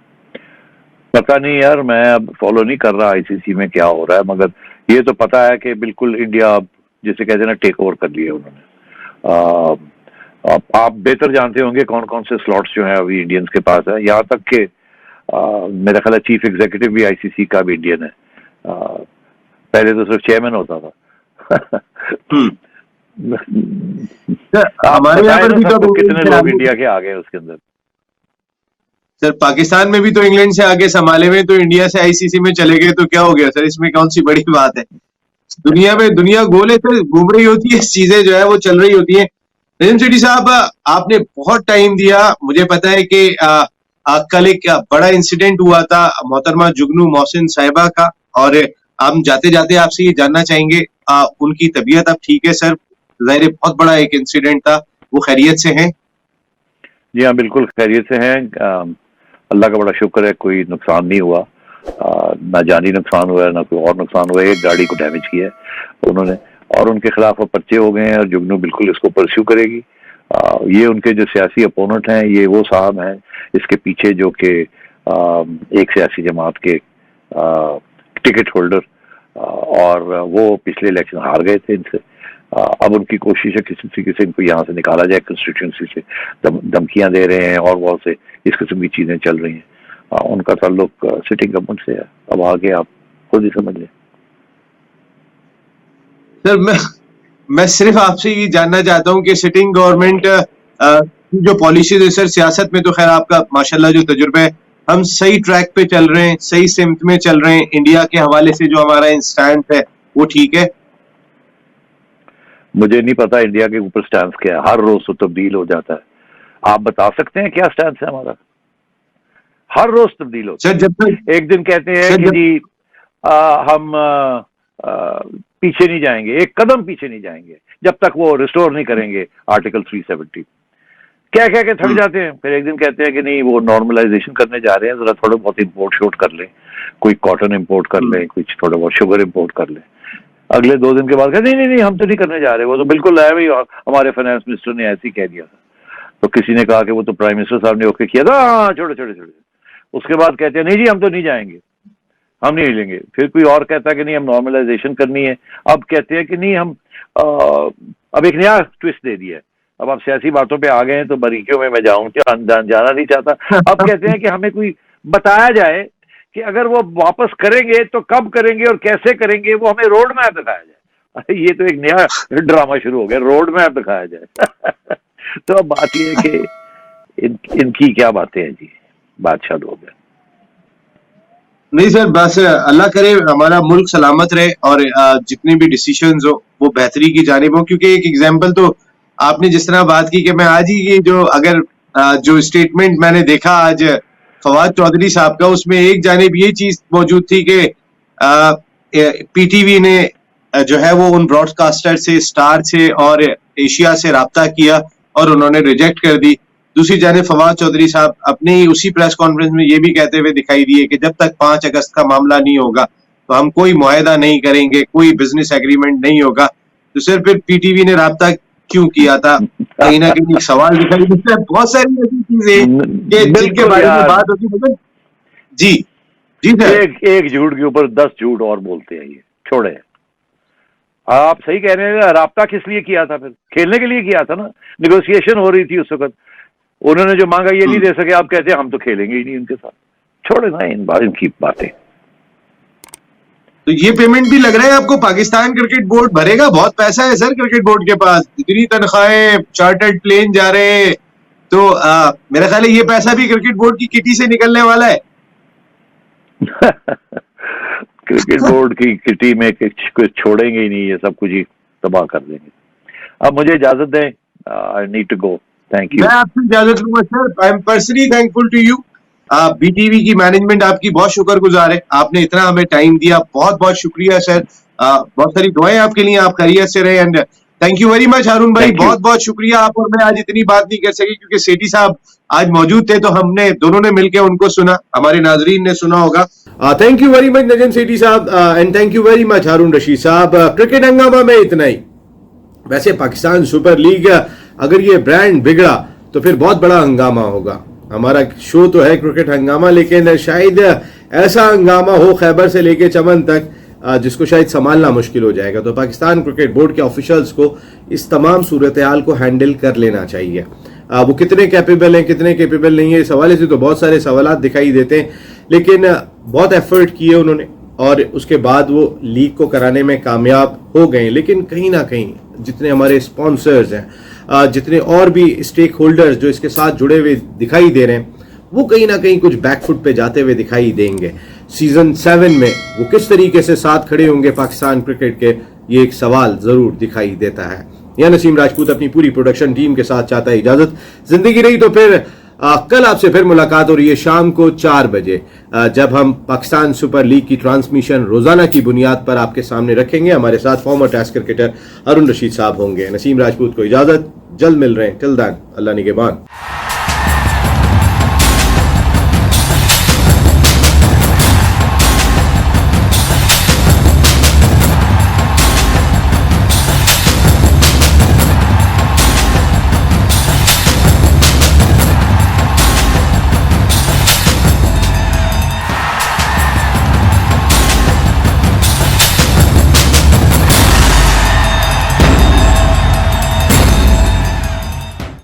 पता नहीं यार, मैं अब फॉलो नहीं कर रहा आईसीसी में क्या हो रहा है, मगर ये तो पता है कि बिल्कुल इंडिया जिसे कहते हैं ना टेक ओवर कर लिया उन्होंने। आप बेहतर जानते होंगे कौन कौन से स्लॉट्स जो हैं अभी इंडियंस के पास है, यहाँ तक कि मेरा ख्याल है चीफ एग्जीक्यूटिव भी आईसीसी का भी इंडियन है। पहले तो सिर्फ चेयरमैन होता था। हमारे यहाँ पर भी तो कितने लोग इंडिया के आ गए उसके अंदर। सर पाकिस्तान में भी तो इंग्लैंड से आगे संभाले हुए, तो इंडिया से आईसीसी में चले गए, तो क्या हो गया सर, इसमें कौन सी बड़ी बात है? दुनिया में दुनिया गोले से घूम रही होती है, चीजें जो है वो चल रही होती है। नजीम सेठी साहब, आपने बहुत टाइम दिया, मुझे पता है कि कल एक बड़ा इंसिडेंट हुआ था मोहतरमा जुगनू मोहसिन साहिबा का, और हम जाते जाते आपसे ये जानना चाहेंगे उनकी तबीयत अब ठीक है सर? जाहिर बहुत बड़ा एक इंसिडेंट था, वो खैरियत से हैं? जी हाँ, बिल्कुल खैरियत से हैं, अल्लाह का बड़ा शुक्र है, कोई नुकसान नहीं हुआ, ना जानी नुकसान हुआ है ना कोई और नुकसान हुआ है। एक गाड़ी को डैमेज किया है उन्होंने, और उनके खिलाफ पर्चे हो गए हैं, और जुगनू बिल्कुल इसको परस्यू करेगी। ये उनके जो सियासी अपोनेंट हैं, ये वो साहब हैं इसके पीछे जो कि एक सियासी जमात के टिकट होल्डर, और वो पिछले इलेक्शन हार गए थे इनसे। अब उनकी कोशिश है किसी तरीके से इनको यहाँ से निकाला जाए कंस्टिट्यूंसी से, धमकियां दे रहे हैं और बहुत से इस किस्म की चीजें चल रही हैं। उनका ताल्लुक सिटिंग गवर्नमेंट से है, अब आगे आप खुद ही समझ लें। सर मैं सिर्फ आपसे ये जानना चाहता हूँ कि सिटिंग गवर्नमेंट जो पॉलिसीज है सर, सियासत में तो खैर आपका माशाल्लाह जो तजुर्बा है, हम सही ट्रैक पे चल रहे हैं, सही सिमत में चल रहे हैं, इंडिया के हवाले से जो हमारा स्टैंड है वो ठीक है? मुझे नहीं पता इंडिया के ऊपर स्टैंड क्या है, हर रोज तो तब्दील हो जाता है। आप बता सकते हैं क्या स्टैंड है हमारा? हर रोज तब्दील होता है। सर जब तक एक दिन कहते हैं कि जी हम पीछे नहीं जाएंगे, एक कदम पीछे नहीं जाएंगे जब तक वो रिस्टोर नहीं करेंगे आर्टिकल 370, क्या कह के थक जाते हैं। फिर एक दिन कहते हैं कि नहीं वो नॉर्मलाइजेशन करने जा रहे हैं, जरा थोड़ा बहुत इंपोर्ट शोट कर लें, कोई कॉटन इंपोर्ट कर लें, कुछ थोड़ा बहुत शुगर इंपोर्ट कर लें। अगले 2 दिन के बाद कहते नहीं हम तो नहीं करने जा रहे, वो तो बिल्कुल है भाई, हमारे फाइनेंस मिनिस्टर ने ऐसे ही कह दिया था। तो किसी ने कहा कि वो तो प्राइम मिनिस्टर साहब ने ओके किया था, हाँ छोड़े। उसके बाद कहते हैं नहीं जी हम तो नहीं जाएंगे, हम नहीं हिलेंगे। फिर कोई और कहता है कि नहीं हम नॉर्मलाइजेशन करनी है। अब कहते हैं कि नहीं हम अब एक नया ट्विस्ट दे दिया है, अब आप सियासी बातों पे आ गए हैं तो बारीकियों में मैं जाना नहीं चाहता। अब कहते हैं कि हमें कोई बताया जाए कि अगर वो वापस करेंगे तो कब करेंगे और कैसे करेंगे, वो हमें रोड मैप दिखाया जाए। ये तो एक नया ड्रामा शुरू हो गया, रोड मैप दिखाया जाए। तो अब बात यह है कि इनकी क्या बातें हैं जी, बादशाह लोग हैं। नहीं सर, बस अल्लाह करे हमारा मुल्क सलामत रहे और जितने भी डिसीजंस हो वो बेहतरी की जानिब हो, क्योंकि एक एग्जांपल तो आपने जिस तरह बात की कि मैं आज ही ये जो अगर जो स्टेटमेंट मैंने देखा आज फवाद चौधरी साहब का, उसमें एक जानिब ये चीज मौजूद थी कि पीटीवी ने जो है वो उन ब्रॉडकास्टर से, स्टार से और एशिया से राब्ता किया और उन्होंने रिजेक्ट कर दी। दूसरी जानिब फवाद चौधरी साहब अपने ही उसी प्रेस कॉन्फ्रेंस में ये भी कहते हुए दिखाई दिए कि जब तक 5 अगस्त का मामला नहीं होगा तो हम कोई मुआहदा नहीं करेंगे, कोई बिजनेस एग्रीमेंट नहीं होगा। तो सर फिर पीटीवी ने राब्ता क्यों किया था? कहीं ना कहीं एक सवाल दिखाई देता है। बहुत सारी ऐसी चीजें जिनके बारे में बात होती है। जी जी सर, एक झूठ के ऊपर 10 झूठ और बोलते हैं, ये छोड़े। आप सही कह रहे हैं, राब्ता किस लिए किया था? फिर खेलने के लिए किया था ना, निगोशिएशन हो रही थी उस वक्त। उन्होंने जो मांगा ये नहीं दे सके, आप कहते हैं हम तो खेलेंगे ही नहीं उनके साथ। छोड़े ना इनकी बातें। तो ये पेमेंट भी लग रहा है आपको पाकिस्तान क्रिकेट बोर्ड भरेगा? बहुत पैसा है सर क्रिकेट बोर्ड के पास, इतनी तनख्वाहें, चार्टर्ड प्लेन जा रहे हैं, तो मेरा ख्याल है ये पैसा भी क्रिकेट बोर्ड की किटी से निकलने वाला है। क्रिकेट बोर्ड की किटी में कुछ छोड़ेंगे ही नहीं, ये सब कुछ ही तबाह कर देंगे। अब मुझे इजाजत दें, I need to go. Thank you. मैं आपसे इजाजत लूंगा sir. I am personally thankful to you. BTV की मैनेजमेंट आपकी बहुत शुक्रगुजार है, आपने इतना हमें टाइम दिया, बहुत बहुत शुक्रिया सर। बहुत सारी दुआएं आपके लिए, आप खैरियत से रहे and thank you very much Haroon भाई, बहुत बहुत शुक्रिया। आप और मैं आज इतनी बात नहीं कर सके क्योंकि सेठी साहब आज मौजूद थे, तो हमने दोनों ने मिलकर उनको सुना, हमारे नाजरीन ने सुना होगा। Thank you very much Najam Sethi साहब and thank you very much Haroon Rashid साहब। क्रिकेट हंगामा में इतना ही। वैसे पाकिस्तान सुपर लीग अगर ये ब्रांड बिगड़ा तो फिर बहुत बड़ा हंगामा होगा। हमारा शो तो है क्रिकेट हंगामा, लेकिन शायद ऐसा हंगामा हो खैबर से लेके चमन तक जिसको शायद संभालना मुश्किल हो जाएगा। तो पाकिस्तान क्रिकेट बोर्ड के ऑफिशियल्स को इस तमाम सूरत हाल को हैंडल कर लेना चाहिए। वो कितने कैपेबल हैं, कितने कैपेबल नहीं है, इस हवाले से तो बहुत सारे सवालात दिखाई देते हैं, लेकिन बहुत एफर्ट किए उन्होंने और उसके बाद वो लीग को कराने में कामयाब हो गए। लेकिन कहीं ना कहीं जितने हमारे स्पॉन्सर्स हैं, जितने और भी स्टेक होल्डर्स जो इसके साथ जुड़े हुए दिखाई दे रहे हैं, वो कहीं ना कहीं कुछ बैकफुट पे जाते हुए दिखाई देंगे। सीजन 7 में वो किस तरीके से साथ खड़े होंगे पाकिस्तान क्रिकेट के, ये एक सवाल जरूर दिखाई देता है। या नसीम राजपूत अपनी पूरी प्रोडक्शन टीम के साथ चाहता है इजाजत। जिंदगी रही तो फिर कल आपसे फिर मुलाकात हो रही है शाम को 4 बजे, जब हम पाकिस्तान सुपर लीग की ट्रांसमिशन रोजाना की बुनियाद पर आपके सामने रखेंगे। हमारे साथ फॉर्मर टेस्ट क्रिकेटर हारून रशीद साहब होंगे। नसीम राजपूत को इजाजत, जल्द मिल रहे हैं। टिल देन अल्लाह निगहबान।